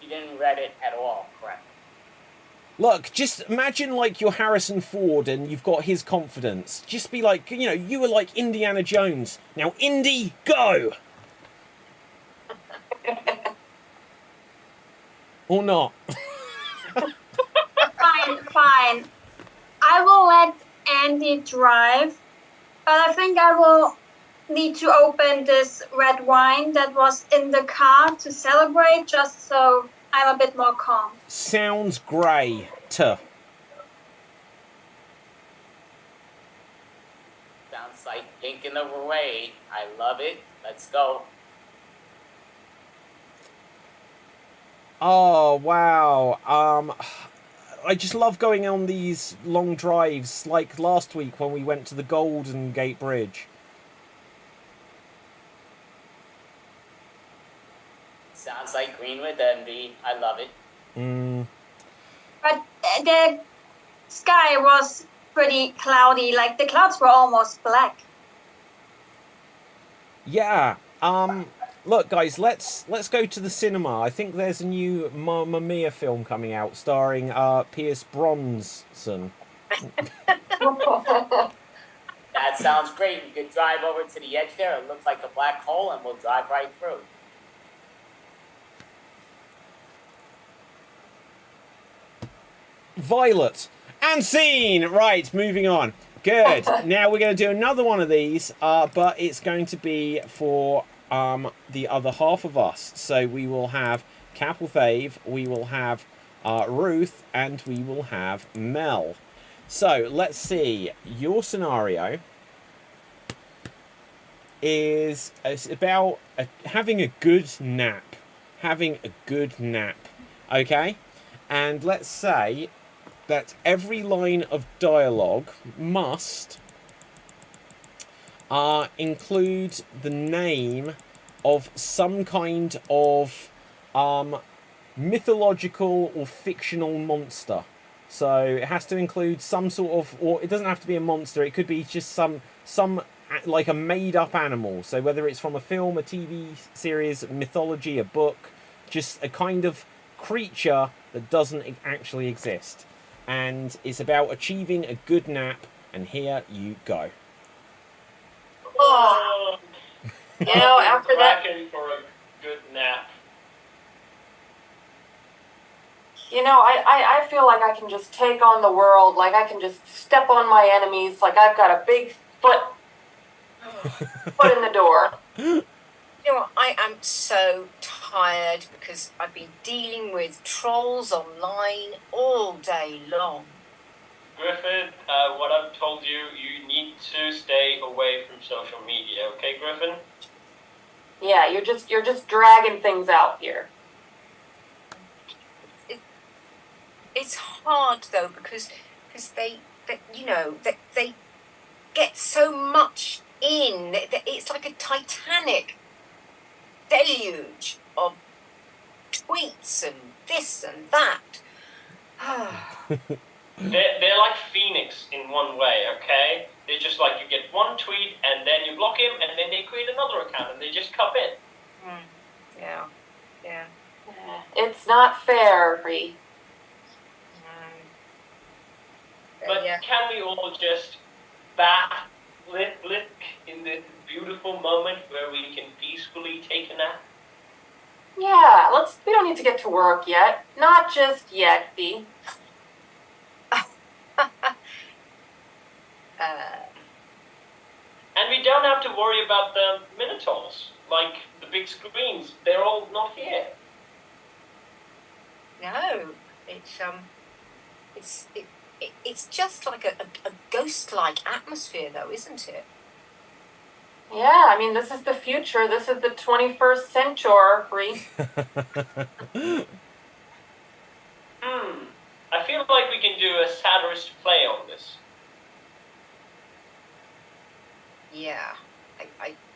Speaker 4: you didn't read it at all, correct?
Speaker 1: Look, just imagine like you're Harrison Ford and you've got his confidence. Just be like, you know, you were like Indiana Jones. Now, Indy, go! Or not.
Speaker 5: Fine. I will let Andy drive, but I think I will need to open this red wine that was in the car to celebrate, just so I'm a bit more calm.
Speaker 1: Sounds great.
Speaker 4: Sounds like pink in the way. I love it. Let's go.
Speaker 1: Oh, wow. I just love going on these long drives, like last week when we went to the Golden Gate Bridge.
Speaker 4: Sounds like green with envy. I love it.
Speaker 5: But the sky was pretty cloudy, like the clouds were almost black.
Speaker 1: Yeah. Look, guys, let's go to the cinema. I think there's a new Mamma Mia film coming out starring Pierce Bronson.
Speaker 4: That sounds great. We could drive over to the edge there. It looks like a black hole, and we'll drive right through.
Speaker 1: Violet. And scene! Right, moving on. Good. Now we're going to do another one of these, but it's going to be for the other half of us. So we will have Cap with Ave, we will have Ruth, and we will have Mel. So let's see. Your scenario is about having a good nap. Having a good nap. Okay? And let's say that every line of dialogue must include the name of some kind of mythological or fictional monster. So it has to include some sort of, or it doesn't have to be a monster. It could be just some like a made-up animal. So whether it's from a film, a TV series, mythology, a book, just a kind of creature that doesn't actually exist. And it's about achieving a good nap. And here you go.
Speaker 6: Oh, you know, after that,
Speaker 7: For a good nap.
Speaker 6: you know, I feel like I can just take on the world. Like I can just step on my enemies. Like I've got a big foot in the door.
Speaker 2: You know what? I am so tired because I've been dealing with trolls online all day long.
Speaker 7: Griffin, what I've told you, you need to stay away from social media, okay, Griffin?
Speaker 6: Yeah, you're just dragging things out here.
Speaker 2: It's hard though because they get so much in. It's like a Titanic deluge of tweets and this and that.
Speaker 7: They're like Phoenix in one way, okay? They're just like, you get one tweet and then you block him and then they create another account and they just come in.
Speaker 2: Yeah.
Speaker 6: It's not fair, Ree.
Speaker 7: But can we all just live in this beautiful moment where we can peacefully take a nap?
Speaker 6: Yeah, we don't need to get to work yet. Not just yet, Bee.
Speaker 7: And we don't have to worry about the Minotaurs, like the big screens. They're all not here.
Speaker 2: No, it's just like a ghost-like atmosphere, though, isn't it?
Speaker 6: Yeah, I mean, this is the future. This is the 21st century.
Speaker 7: I feel like we can do a satirist play on this.
Speaker 2: Yeah,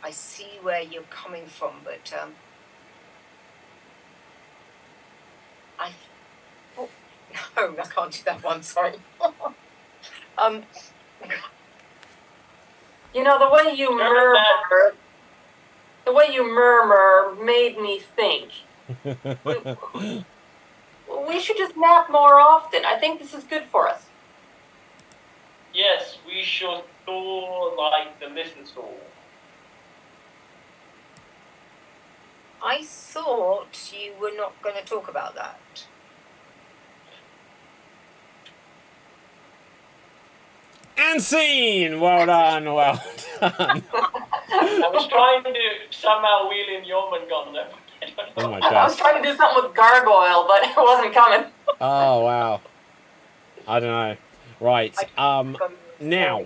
Speaker 2: I see where you're coming from, but no, I can't do that one. Sorry.
Speaker 6: You know, the way you murmur made me think. We should just nap more often. I think this is good for us.
Speaker 7: Yes, we should soar like the mistletoe.
Speaker 2: I thought you were not going to talk about that.
Speaker 1: And scene! Well done, well done.
Speaker 7: I was trying to somehow wheel in Jormungand there.
Speaker 1: Oh my
Speaker 6: I was
Speaker 1: gosh.
Speaker 6: trying to do something with gargoyle, but it wasn't coming.
Speaker 1: Oh, wow. I don't know. Right. Now,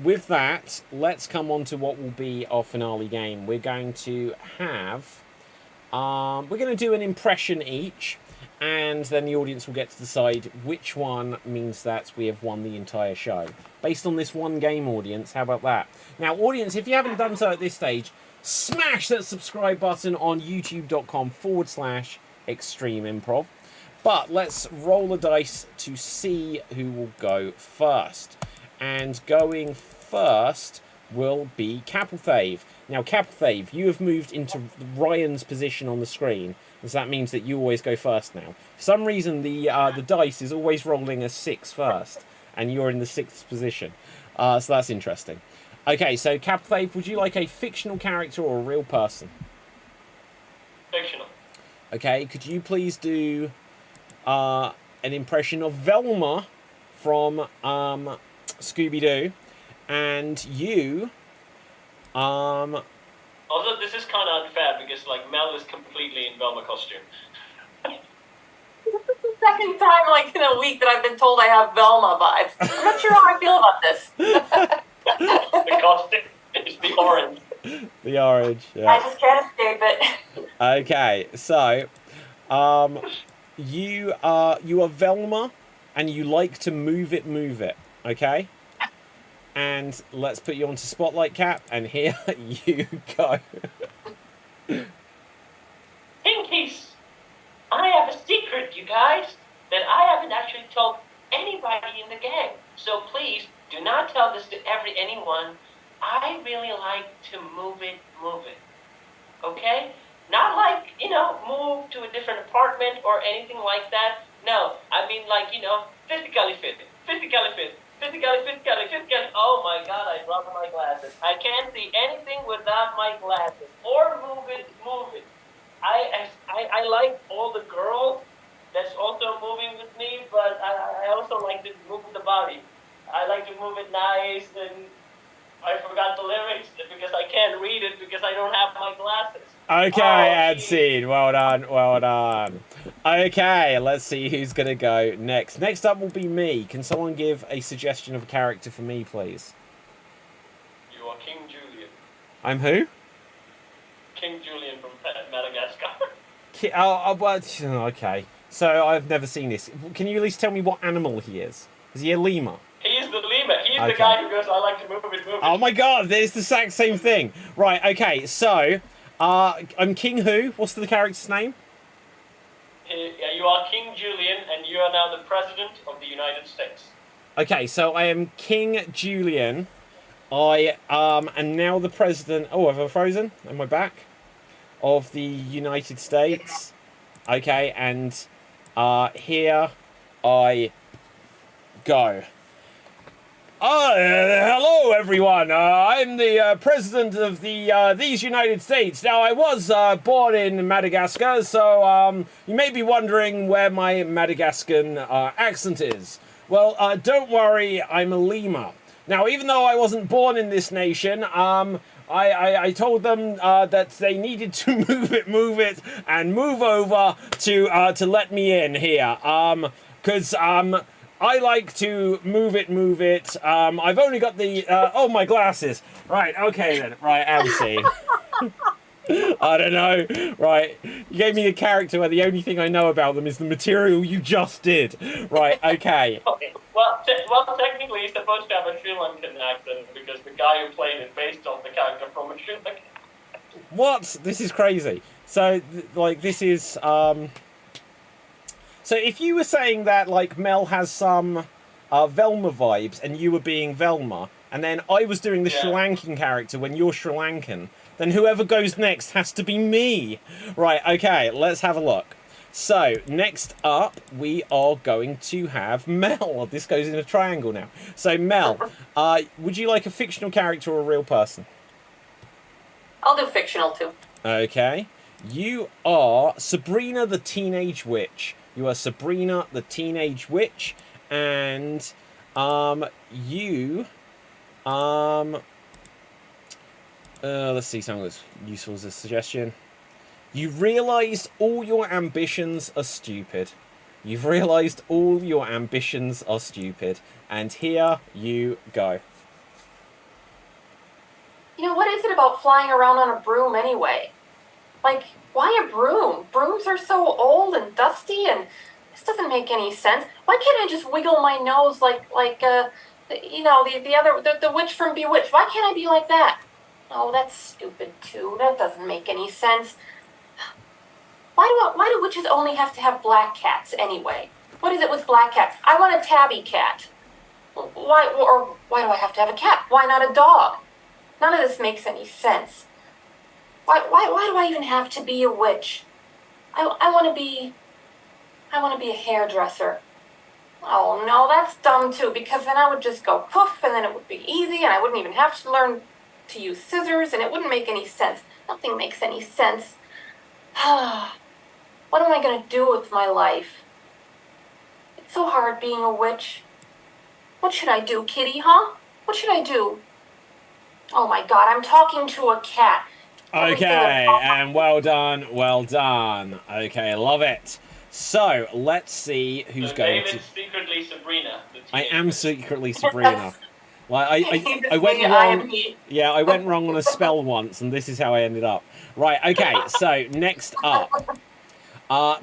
Speaker 1: with that, let's come on to what will be our finale game. We're going to have... we're going to do an impression each, and then the audience will get to decide which one means that we have won the entire show. Based on this one game, audience, how about that? Now, audience, if you haven't done so at this stage, smash that subscribe button on youtube.com/Xstream Improv. But let's roll a dice to see who will go first. And going first will be Capelthave. Now, Capelthave, you have moved into Ryan's position on the screen. So that means that you always go first now. For some reason, the dice is always rolling a 6 first. And you're in the 6th position. So that's interesting. Okay, so Capelthave, would you like a fictional character or a real person?
Speaker 7: Fictional.
Speaker 1: Okay, could you please do an impression of Velma from Scooby-Doo, and you
Speaker 7: Although this is kind of unfair because like Mel is completely in Velma costume.
Speaker 6: This is the second time, like, in a week that I've been told I have Velma vibes. I'm not sure how I feel about this.
Speaker 7: The costume is the orange.
Speaker 1: the orange,
Speaker 6: I
Speaker 1: yeah.
Speaker 6: just can't escape it.
Speaker 1: Okay, so you are Velma, and you like to move it, okay? And let's put you onto Spotlight Cap, and here you go.
Speaker 7: Pinkies! I have a secret, you guys, that I haven't actually told So please do not tell this to anyone. I really like to move it. Okay? Not like, move to a different apartment or anything like that. No, I mean like, physically fit. Oh my God, I dropped my glasses. I can't see anything without my glasses. Or move it. I like all the girls that's also moving with me, but I also like to move the body. I like to move it nice, and I forgot the lyrics because I can't read it because I don't have my glasses.
Speaker 1: Okay, and
Speaker 7: geez.
Speaker 1: scene. Well done. Okay, let's see who's going to go next. Next up will be me. Can someone give a suggestion of a character for me, please?
Speaker 7: You are King Julian.
Speaker 1: I'm who?
Speaker 7: King Julian from Madagascar.
Speaker 1: Okay. So I've never seen this. Can you at least tell me what animal he is? Is he a lemur?
Speaker 7: He's the lemur. He's
Speaker 1: Okay.
Speaker 7: the guy who goes, I like to move it.
Speaker 1: Oh my God, it's the exact same thing. Right, okay, so, I'm King who? What's the character's name?
Speaker 7: You are King Julian, and you are now the President of the United States.
Speaker 1: Okay, so I am King Julian. I am now the President... Oh, have I frozen? Am I back? Of the United States. Okay, and here I go. Hello everyone. I'm the president of these United States. Now I was born in Madagascar, so you may be wondering where my Madagascan accent is. Well, don't worry, I'm a lemur. Now, even though I wasn't born in this nation, I told them that they needed to move it, and move over to let me in here. Because I like to move it. I've only got the oh, my glasses. Right, okay then. Right, MC. I don't know. Right, you gave me a character where the only thing I know about them is the material you just did. Right, okay.
Speaker 7: Okay. Well, technically, he's supposed to have a Sri Lankan accent because the guy who played it based on the character from a Sri Lankan.
Speaker 1: What? This is crazy. So, like, this is So if you were saying that, like, Mel has some Velma vibes and you were being Velma, and then I was doing the Sri Lankan character when you're Sri Lankan, then whoever goes next has to be me. Right, okay, let's have a look. So, next up, we are going to have Mel. This goes in a triangle now. So, Mel, would you like a fictional character or a real person?
Speaker 6: I'll do fictional too.
Speaker 1: Okay. You are Sabrina the Teenage Witch. You are Sabrina the Teenage Witch, and let's see something that's useful as a suggestion. You've realised all your ambitions are stupid. You've realised all your ambitions are stupid, and here you go.
Speaker 6: You know, what is it about flying around on a broom anyway? Like, why a broom? Brooms are so old and dusty, and this doesn't make any sense. Why can't I just wiggle my nose like the witch from Bewitched? Why can't I be like that? Oh, that's stupid too. That doesn't make any sense. Why do witches only have to have black cats anyway? What is it with black cats? I want a tabby cat. Why do I have to have a cat? Why not a dog? None of this makes any sense. Why do I even have to be a witch? I want to be a hairdresser. Oh no, that's dumb too, because then I would just go poof, and then it would be easy, and I wouldn't even have to learn to use scissors, and it wouldn't make any sense. Nothing makes any sense. What am I going to do with my life? It's so hard being a witch. What should I do, Kitty, huh? What should I do? Oh my God, I'm talking to a cat.
Speaker 1: Okay, and well done. Okay, love it. So, let's see who's going to...
Speaker 7: secretly Sabrina.
Speaker 1: I am secretly Sabrina. Like, I went wrong. Yeah, I went wrong on a spell once, and this is how I ended up. Right, okay, so next up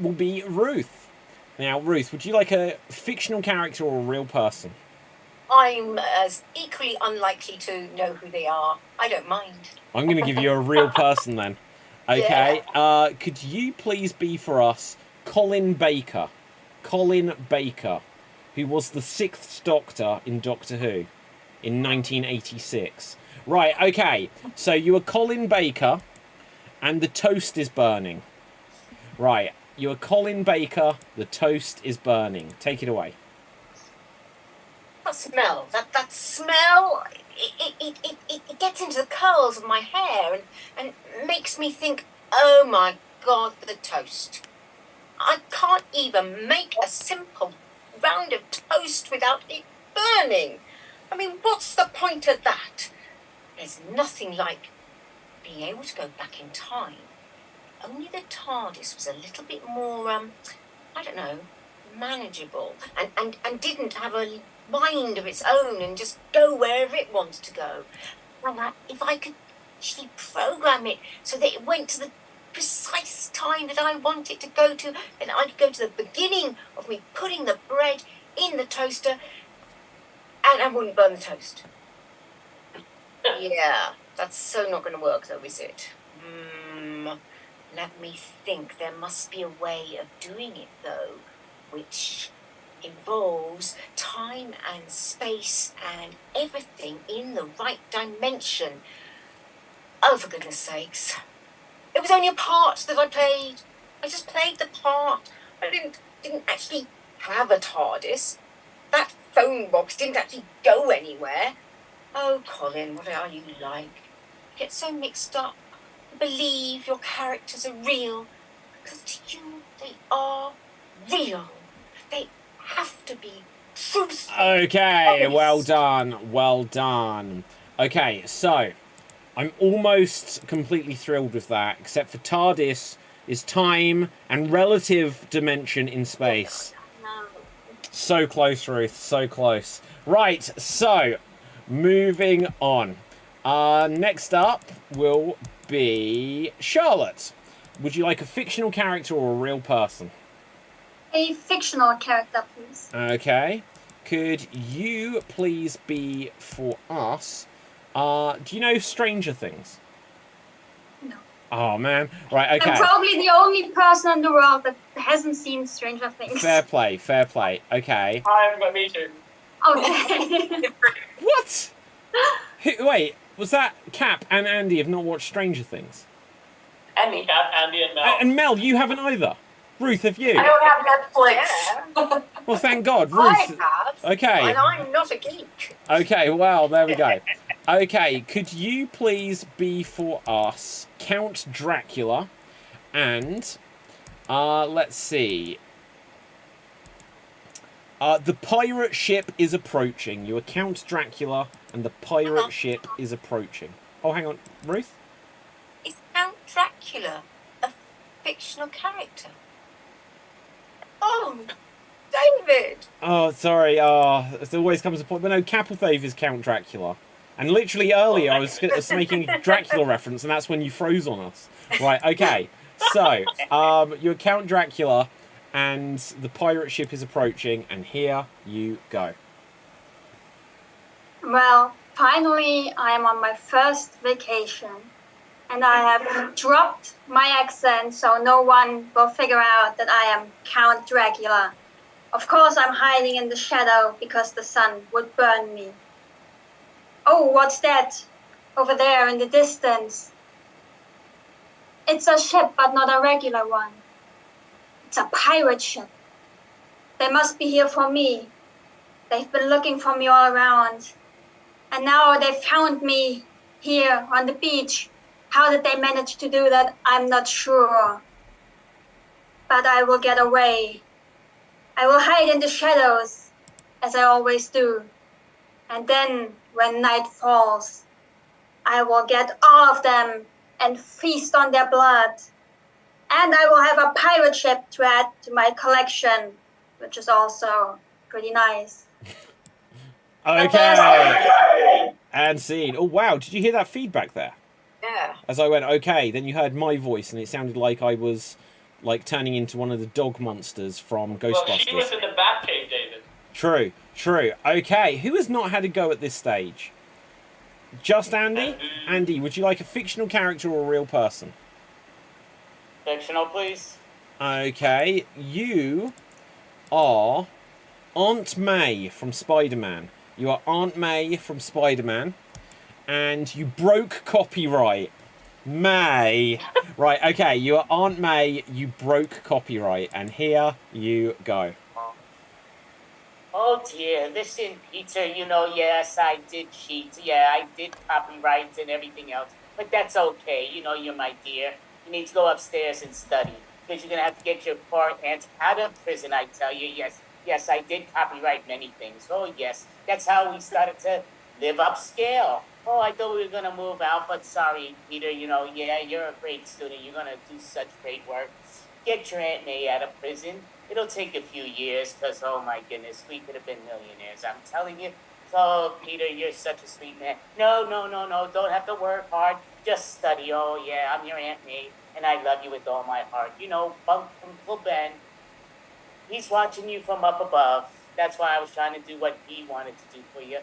Speaker 1: will be Ruth. Now, Ruth, would you like a fictional character or a real person?
Speaker 2: I'm as equally unlikely to know who they are. I don't mind.
Speaker 1: I'm going to give you a real person then. Okay, could you please be for us Colin Baker? Colin Baker. who was the 6th Doctor in Doctor Who in 1986. Right, okay. So you are Colin Baker, and the toast is burning. Right, you are Colin Baker, the toast is burning. Take it away.
Speaker 2: That smell, that smell, it gets into the curls of my hair and makes me think, oh my God, the toast. I can't even make a simple round of toast without it burning. I mean, what's the point of that? There's nothing like being able to go back in time. Only the TARDIS was a little bit more, I don't know, manageable and didn't have a mind of its own and just go wherever it wants to go. And if I could actually program it so that it went to the precise time that I want it to go to, then I'd go to the beginning of me putting the bread in the toaster and I wouldn't burn the toast. Yeah, that's so not going to work though, is it? Let me think. There must be a way of doing it though, which involves time and space and everything in the right dimension. Oh, for goodness sakes. It was only a part that I played. I just played the part. I didn't actually have a TARDIS. That phone box didn't actually go anywhere. Oh, Colin, what are you like? You get so mixed up. You believe your characters are real. Because to you, they are real. They have to be truthful.
Speaker 1: Okay,
Speaker 2: Honest.
Speaker 1: well done, well done. Okay, so I'm almost completely thrilled with that, except for TARDIS is time and relative dimension in space.
Speaker 2: No.
Speaker 1: So close, Ruth, so close. Right, so moving on. Next up will be Charlotte. Would you like a fictional character or a real person?
Speaker 5: A fictional character, please.
Speaker 1: Okay. Could you please be for us? Do you know Stranger Things?
Speaker 5: No.
Speaker 1: Oh man. Right, okay.
Speaker 5: I'm probably the only person in the world that hasn't seen Stranger Things.
Speaker 1: Fair play, fair play. Okay.
Speaker 7: But me too.
Speaker 5: Okay.
Speaker 1: What? Wait, was that Cap and Andy have not watched Stranger Things?
Speaker 6: And me.
Speaker 7: Cap, Andy, and Mel.
Speaker 1: And Mel, you haven't either. Ruth, have you?
Speaker 6: I don't have Netflix.
Speaker 2: Yeah,
Speaker 1: Well, thank God.
Speaker 2: I
Speaker 1: Ruth.
Speaker 2: have.
Speaker 1: Okay.
Speaker 2: And I'm not a geek.
Speaker 1: Okay, well, there we go. Okay, could you please be for us Count Dracula and, let's see. The pirate ship is approaching. You are Count Dracula and the pirate ship is approaching. Oh, hang on. Ruth?
Speaker 2: Is Count Dracula a fictional character? Oh, David!
Speaker 1: Oh, sorry. It always comes a point. But no, Capelthave is Count Dracula. And literally earlier I was making a Dracula reference and that's when you froze on us. Right, okay. So, you're Count Dracula and the pirate ship is approaching and here you go.
Speaker 5: Well, finally, I am on my first vacation. And I have dropped my accent so no one will figure out that I am Count Dracula. Of course, I'm hiding in the shadow because the sun would burn me. Oh, what's that? Over there in the distance. It's a ship, but not a regular one. It's a pirate ship. They must be here for me. They've been looking for me all around. And now they found me here on the beach. How did they manage to do that? I'm not sure. But I will get away. I will hide in the shadows, as I always do. And then, when night falls, I will get all of them and feast on their blood. And I will have a pirate ship to add to my collection, which is also pretty nice.
Speaker 1: Okay. And scene. Oh, wow. Did you hear that feedback there?
Speaker 2: Yeah.
Speaker 1: As I went, okay, then you heard my voice and it sounded like I was like turning into one of the dog monsters from Ghostbusters.
Speaker 7: Well, she was in the Batcave, David.
Speaker 1: True, true. Okay, who has not had a go at this stage? Just Andy? Andy, would you like a fictional character or a real person?
Speaker 4: Fictional, please.
Speaker 1: Okay, you are Aunt May from Spider-Man. You are Aunt May from Spider-Man, and you broke copyright. May. Right, okay, you are Aunt May, you broke copyright, and here you go.
Speaker 4: Oh dear, listen, Peter, yes, I did cheat. Yeah, I did copyright and everything else. But that's okay. You're my dear. You need to go upstairs and study. Because you're going to have to get your poor aunt out of prison, I tell you. Yes, I did copyright many things. Oh, yes. That's how we started to live upscale. Oh, I thought we were going to move out, but sorry, Peter. Yeah, you're a great student. You're going to do such great work. Get your Aunt May out of prison. It'll take a few years because, oh my goodness, we could have been millionaires. I'm telling you. So, Peter, you're such a sweet man. No. Don't have to work hard. Just study. Oh, yeah, I'm your Aunt May, and I love you with all my heart. Bunk from Uncle Ben. He's watching you from up above. That's why I was trying to do what he wanted to do for you.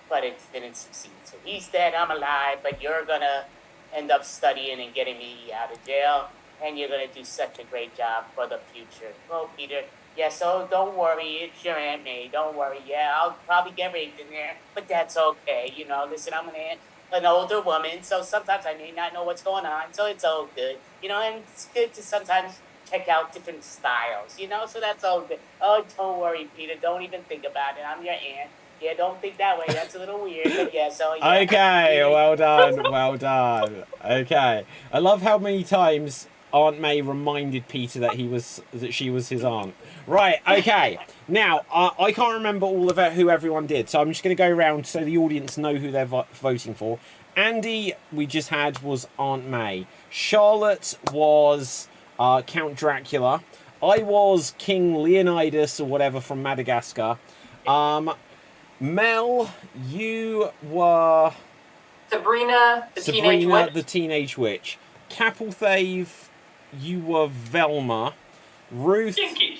Speaker 4: But it didn't succeed. So he's dead, I'm alive, but you're going to end up studying and getting me out of jail. And you're going to do such a great job for the future. Oh, Peter. Yeah, so don't worry. It's your Aunt May. Don't worry. Yeah, I'll probably get raped in there. But that's okay. Listen, I'm an older woman. So sometimes I may not know what's going on. So it's all good. And it's good to sometimes check out different styles. So that's all good. Oh, don't worry, Peter. Don't even think about it. I'm your aunt. Yeah, don't think that way. That's a little weird. But yeah, so yeah.
Speaker 1: Okay, well done. Okay. I love how many times Aunt May reminded Peter that she was his aunt. Right, okay. Now, I can't remember all of who everyone did, so I'm just going to go around so the audience know who they're voting for. Andy, we just had, was Aunt May. Charlotte was Count Dracula. I was King Leonidas or whatever from Madagascar. Mel, you were...
Speaker 6: Sabrina, the
Speaker 1: Teenage Witch. Capelthave, you were Velma. Ruth...
Speaker 7: Jinkies.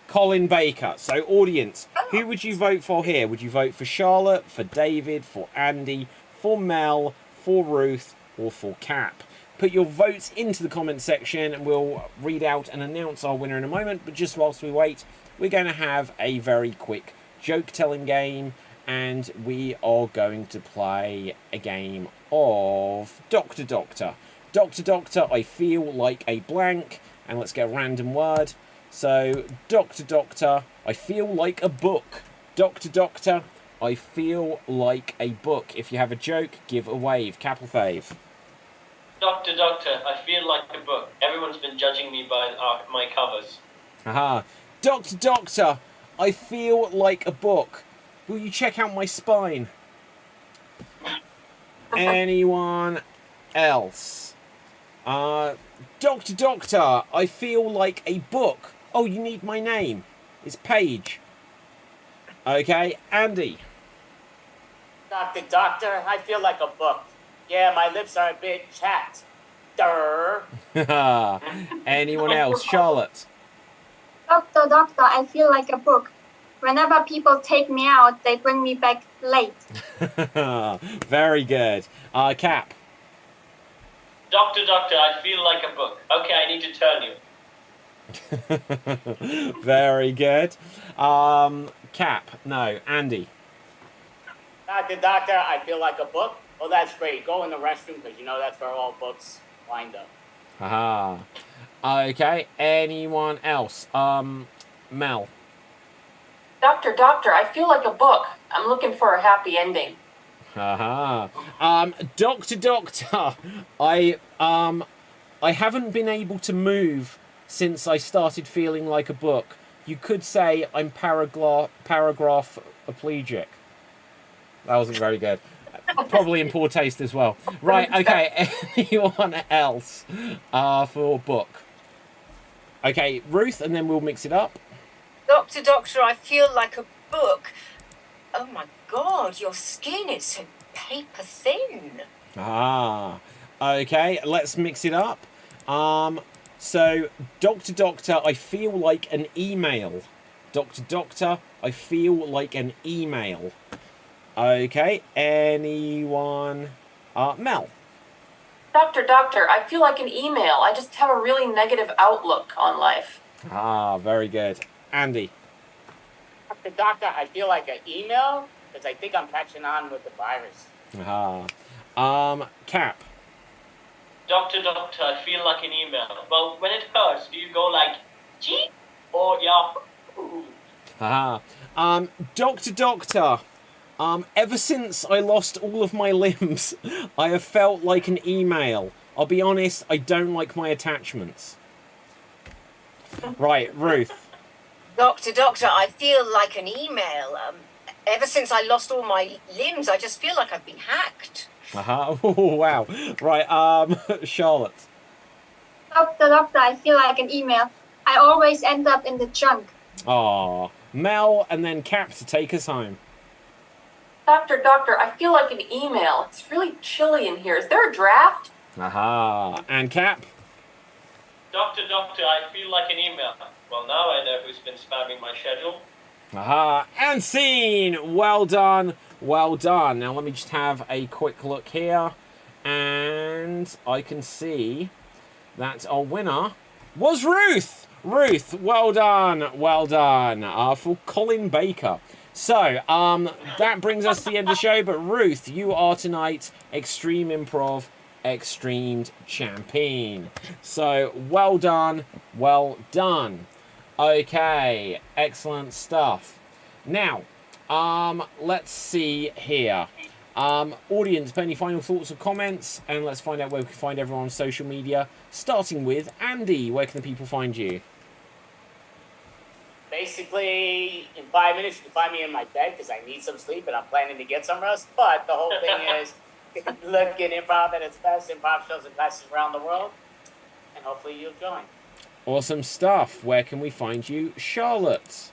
Speaker 2: Colin Baker.
Speaker 1: So, audience, who would you vote for here? Would you vote for Charlotte, for David, for Andy, for Mel, for Ruth, or for Cap? Put your votes into the comment section and we'll read out and announce our winner in a moment. But just whilst we wait, we're going to have a very quick joke-telling game, and we are going to play a game of Doctor Doctor. Doctor Doctor, I feel like a blank, and let's get a random word. So, Doctor Doctor, I feel like a book. Doctor Doctor, I feel like a book. If you have a joke, give a wave. Capelthave.
Speaker 7: Doctor, I feel like a book. Everyone's been judging me by my covers.
Speaker 1: Aha. Doctor Doctor, I feel like a book. Will you check out my spine? Anyone else? Doctor Doctor, I feel like a book. Oh, you need my name. It's Paige. Okay, Andy.
Speaker 4: Doctor, I feel like a book. Yeah, my lips are a bit chapped. Durr.
Speaker 1: Anyone else? Charlotte.
Speaker 5: Doctor, I feel like a book. Whenever people take me out, they bring me back late.
Speaker 1: Very good. Cap.
Speaker 7: Doctor, I feel like a book. Okay, I need to turn you.
Speaker 1: Very good. Cap. No. Andy.
Speaker 4: Doctor, I feel like a book. Oh, that's great. Go in the restroom because that's where all books wind up.
Speaker 1: Haha. Okay. Anyone else? Mel.
Speaker 6: Doctor, I feel like a book. I'm looking for a happy ending.
Speaker 1: Haha. Doctor, I haven't been able to move since I started feeling like a book. You could say I'm paragraph aplegic. That wasn't very good. Probably in poor taste as well. Right, okay. Anyone else for book? Okay, Ruth, and then we'll mix it up.
Speaker 2: Doctor, I feel like a book. Oh my God, your skin is so paper thin.
Speaker 1: Ah, okay, let's mix it up. So, Doctor, I feel like an email. Doctor, I feel like an email. Okay, anyone? Mel.
Speaker 6: Doctor, I feel like an email. I just have a really negative outlook on life.
Speaker 1: Ah, very good. Andy.
Speaker 4: Doctor, I feel like an email because I think I'm catching on with the virus.
Speaker 1: Cap.
Speaker 7: Doctor, I feel like an email. Well, when it hurts, do you go like, gee? Or Yahoo?
Speaker 1: Doctor. Ever since I lost all of my limbs, I have felt like an email. I'll be honest, I don't like my attachments. Right, Ruth.
Speaker 2: Doctor, I feel like an email. Ever since I lost all my limbs, I just feel like I've been hacked.
Speaker 1: Oh, wow. Right, Charlotte.
Speaker 5: Doctor, I feel like an email. I always end up in the junk.
Speaker 1: Aw. Mel, and then Cap to take us home.
Speaker 6: Doctor, I feel like an email. It's really chilly in here. Is there a draft?
Speaker 1: And Cap?
Speaker 7: Doctor, I feel like an email. Well, now I know who's been spamming my schedule.
Speaker 1: And scene! Well done. Now let me just have a quick look here. And I can see that our winner was Ruth! Well done. For Colin Baker. So, that brings us to the end of the show. But Ruth, you are tonight Extreme Improv Xstreamed champion. So, well done. Okay, excellent stuff. Now, let's see here. Audience, any final thoughts or comments? And let's find out where we can find everyone on social media. Starting with Andy, where can the people find you?
Speaker 4: Basically, in 5 minutes, you can find me in my bed because I need some sleep and I'm planning to get some rest. But the whole thing is, look at improv at its best, improv shows and classes around the world, and hopefully you'll join.
Speaker 1: Awesome stuff. Where can we find you, Charlotte?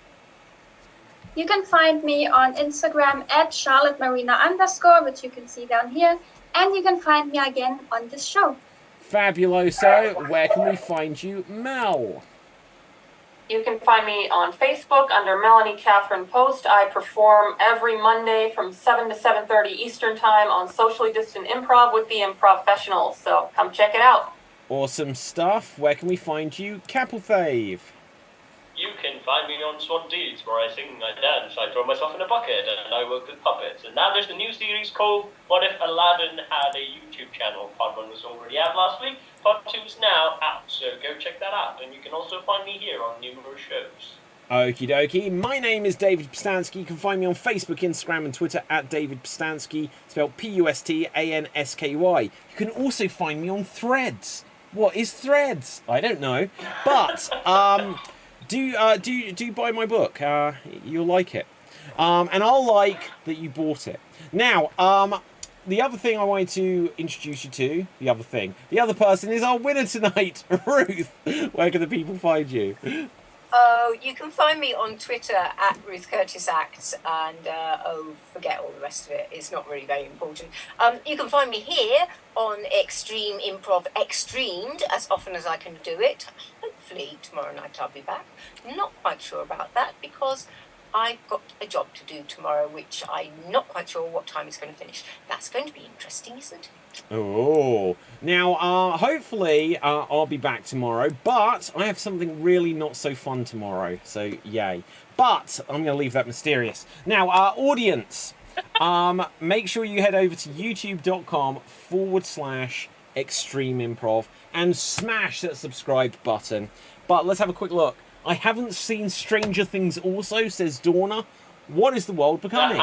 Speaker 5: You can find me on Instagram at CharlotteMarina_, which you can see down here. And you can find me again on this show.
Speaker 1: Fabuloso. Where can we find you, Mel?
Speaker 6: You can find me on Facebook under Melanie Catherine Post. I perform every Monday from 7 to 7:30 Eastern Time on Socially Distant Improv with the Improfessionals. So come check it out.
Speaker 1: Awesome stuff. Where can we find you, Capelthave?
Speaker 7: You can find me on Swan Deeds, where I sing, I dance, I throw myself in a bucket, and I work with puppets. And now there's the new series called What If Aladdin Had a YouTube Channel. Part 1 was already out last week, Part 2 is now out, so go check that out. And you can also find me here on numerous shows.
Speaker 1: Okie dokie. My name is David Pstansky. You can find me on Facebook, Instagram, and Twitter at David Pstansky, spelled Pustansky. You can also find me on Threads. What is Threads? I don't know. But, do buy my book. You'll like it. And I'll like that you bought it. Now, the other thing I wanted to introduce you to, the other person is our winner tonight, Ruth. Where can the people find you?
Speaker 2: Oh, you can find me on Twitter at Ruth Curtis Acts, and forget all the rest of it. It's not really very important. You can find me here on Extreme Improv Xstreamed as often as I can do it. Hopefully tomorrow night I'll be back. Not quite sure about that because I've got a job to do tomorrow, which I'm not quite sure what time it's going to finish. That's going to be interesting, isn't it?
Speaker 1: Oh, now hopefully I'll be back tomorrow, but I have something really not so fun tomorrow, so yay. But I'm going to leave that mysterious. Now, audience, make sure you head over to youtube.com/Extreme Improv and smash that subscribe button. But let's have a quick look. I haven't seen Stranger Things also, says Dorna. What is the world becoming?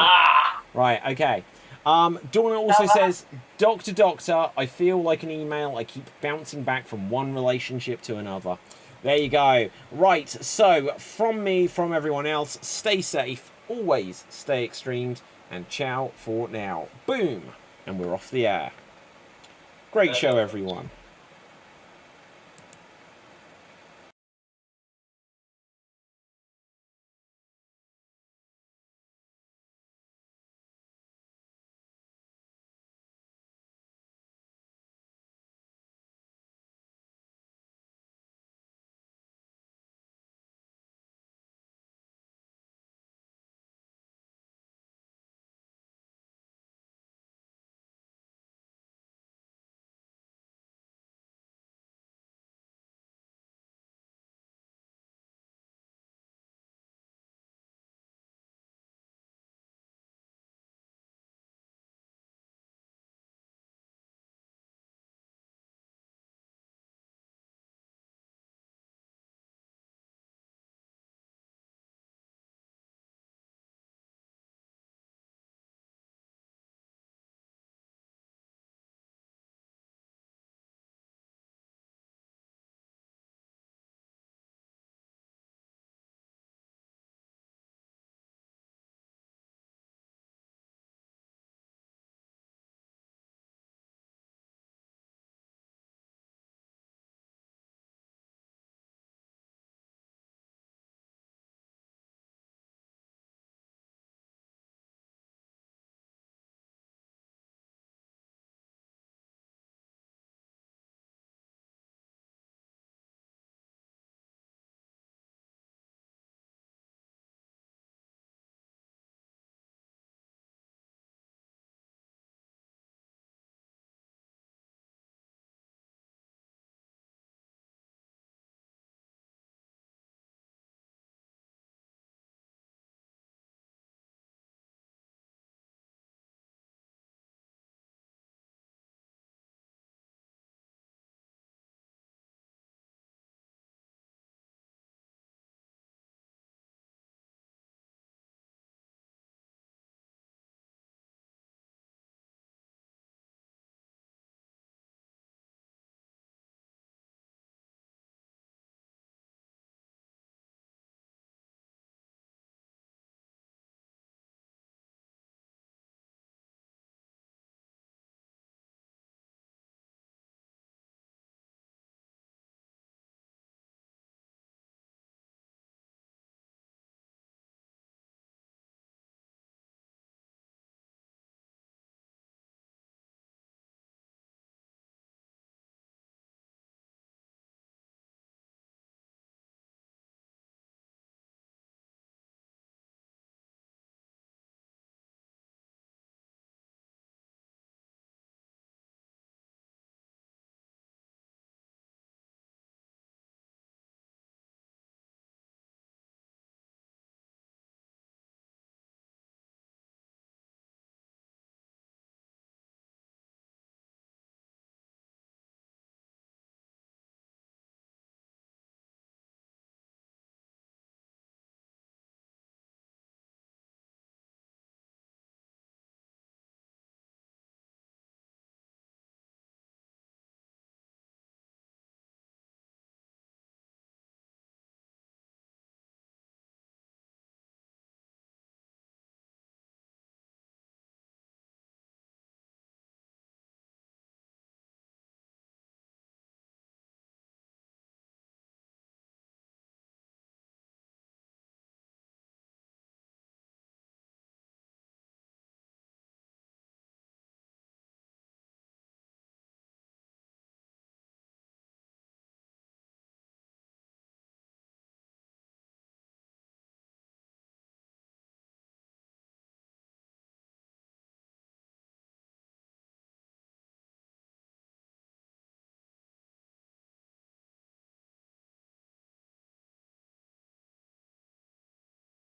Speaker 1: Right, okay. Dorna also says, Doctor, I feel like an email. I keep bouncing back from one relationship to another. There you go. Right, so from me, from everyone else, stay safe, always stay extremed, and ciao for now. Boom. And we're off the air. Great show, everyone.